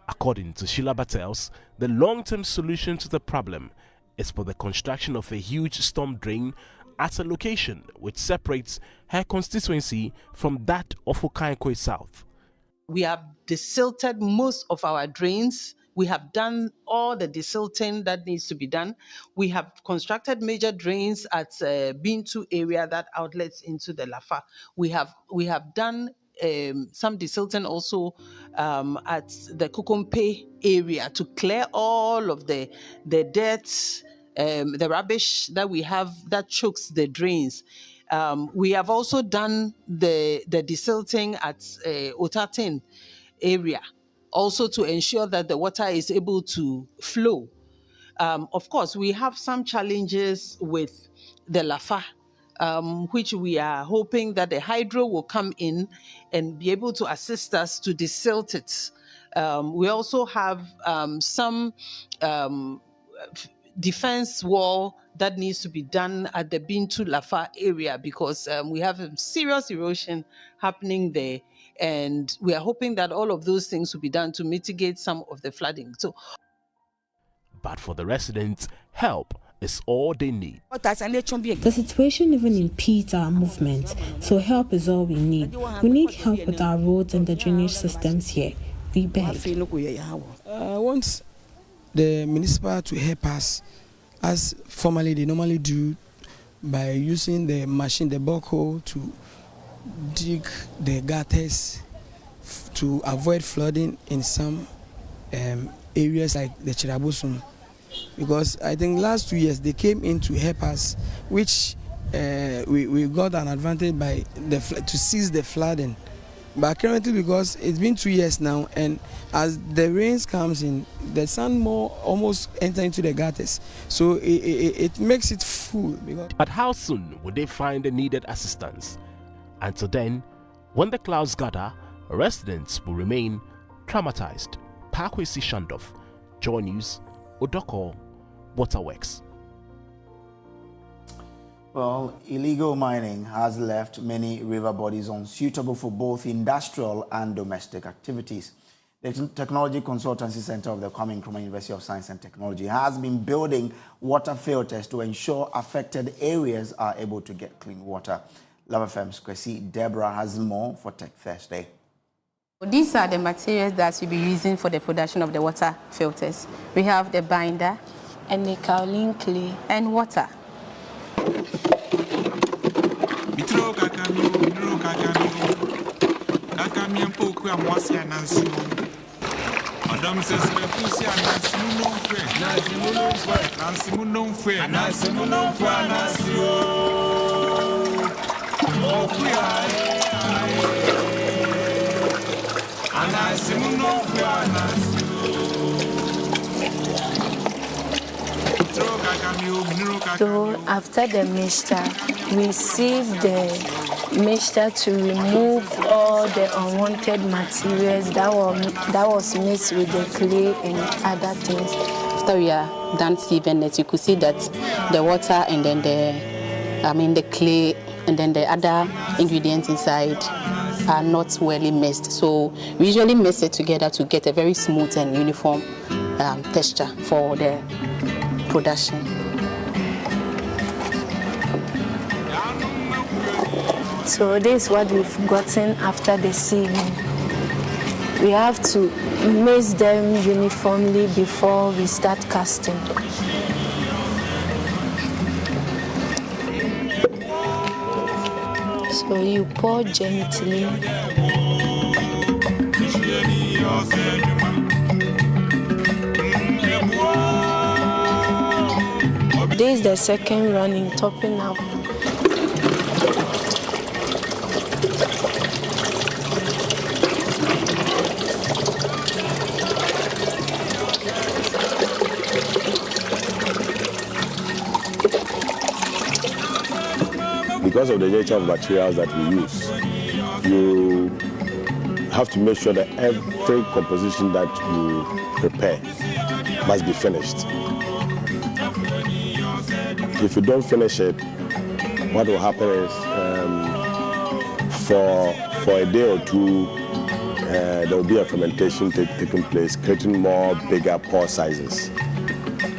According to Sheila Battels, the long-term solution to the problem is for the construction of a huge storm drain at a location which separates her constituency from that of Okankwe South. We have desilted most of our drains. We have done all the desilting that needs to be done. We have constructed major drains at Bintu area that outlets into the Lafa. We have done some desilting also at the Kukumpe area to clear all of the dirt, the rubbish that we have that chokes the drains. We have also done the desilting at Otatin area, also to ensure that the water is able to flow. Of course, we have some challenges with the Lafa, which we are hoping that the hydro will come in and be able to assist us to desilt it. We also have some defense wall that needs to be done at the Bintu Lafa area, because we have a serious erosion happening there, and we are hoping that all of those things will be done to mitigate some of the flooding. But for the residents, help is all they need. The situation even impedes our movement, so help is all we need. We need help with our roads and the drainage systems here. We beg. I want the municipal to help us, as formerly they normally do, by using the machine, the backhoe, to dig the gutters to avoid flooding in some areas like the Chirabusum. Because I think last 2 years they came in to help us, which we got an advantage by to cease the flooding. But currently, because it's been 2 years now, and as the rains comes in, the sand more almost enter into the gutters, so it makes it full. But how soon will they find the needed assistance? Until then, when the clouds gather, residents will remain traumatized. Pakwesi Shandoff, Joy News, Odoko, Waterworks. Well, illegal mining has left many river bodies unsuitable for both industrial and domestic activities. The Technology Consultancy Center of the Kwame Nkrumah University of Science and Technology has been building water filters to ensure affected areas are able to get clean water. Love FM's Kwesi Deborah has more for Tech Thursday. These are the materials that we'll be using for the production of the water filters. We have the binder, and the kaolin clay, and water. So after the mixture, we sieve the mixture to remove all the unwanted materials that was mixed with the clay and other things. After we are done sieving it, you could see that the water and then the clay and then the other ingredients inside are not well mixed. So we usually mix it together to get a very smooth and uniform texture for the production. So this is what we've gotten after the sieving. We have to mix them uniformly before we start casting. So you pour gently. This is the second running, topping up. Because of the nature of materials that we use, you have to make sure that every composition that you prepare must be finished. If you don't finish it, what will happen is for a day or two, there will be a fermentation taking place, creating more bigger pore sizes.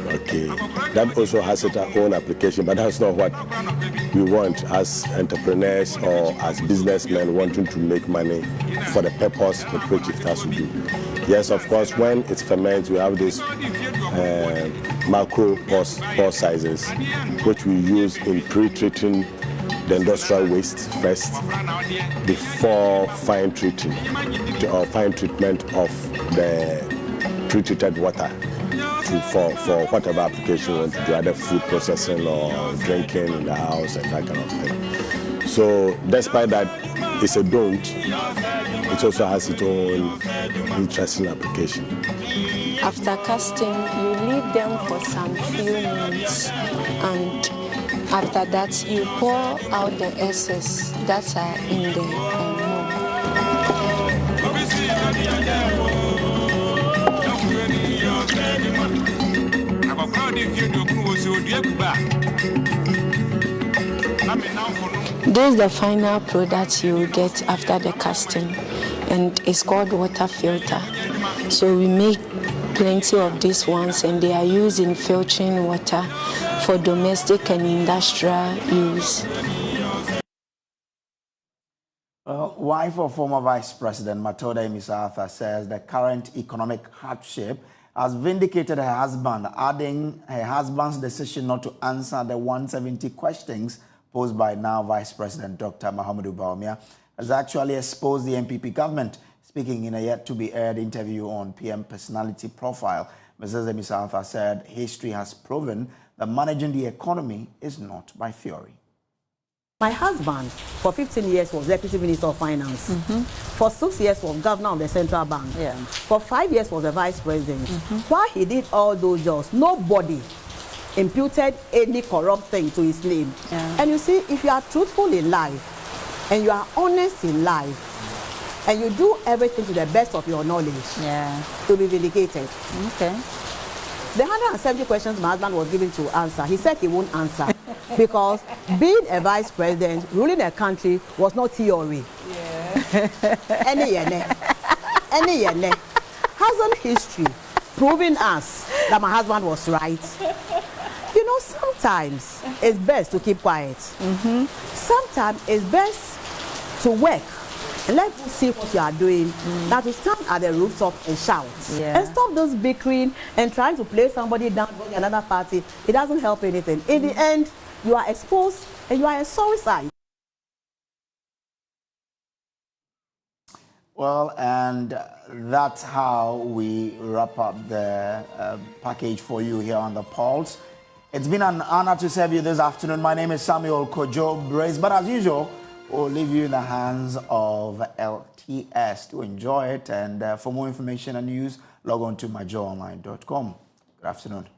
Okay, that also has its own application, but that's not what we want as entrepreneurs or as businessmen wanting to make money for the purpose with which it has to do. Yes, of course, when it ferments, we have these macro pore sizes, which we use in pre-treating the industrial waste first before fine treatment of the pre-treated water for whatever application you want to do, either food processing or drinking in the house and that kind of thing. So despite that it's a don't, it also has its own interesting application. After casting, you leave them for some few minutes, and after that you pour out the excess that are in the mold. This is the final product you will get after the casting, and it's called water filter. So we make plenty of these ones, and they are used in filtering water for domestic and industrial use. Well, wife of former Vice President Matilda Arthur says the current economic hardship has vindicated her husband, adding her husband's decision not to answer the 170 questions posed by now Vice President Dr. Mahamudu Bawumia has actually exposed the MPP government. Speaking in a yet-to-be-aired interview on PM Personality Profile, Mrs. Arthur said history has proven that managing the economy is not by theory. My husband, for 15 years, was Deputy Minister of Finance. For 6 years, was Governor of the Central Bank. For 5 years, was the Vice President. While he did all those jobs, nobody imputed any corrupt thing to his name. And you see, if you are truthful in life, and you are honest in life, and you do everything to the best of your knowledge, to be vindicated. The 170 questions my husband was given to answer, he said he won't answer because being a vice president, ruling a country was not theory. Hasn't history proven us that my husband was right? You know, sometimes it's best to keep quiet. Sometimes it's best to work and let you see what you are doing, not to stand at the rooftop and shout. And stop this bickering and trying to play somebody down with another party. It doesn't help anything. In the end, you are exposed and you are a suicide. Well, and that's how we wrap up the package for you here on The Pulse. It's been an honor to serve you this afternoon. My name is Samuel Kojo Brace, but as usual, We'll leave you in the hands of LTS to enjoy it. And for more information and news, log on to myjoyonline.com. Good afternoon.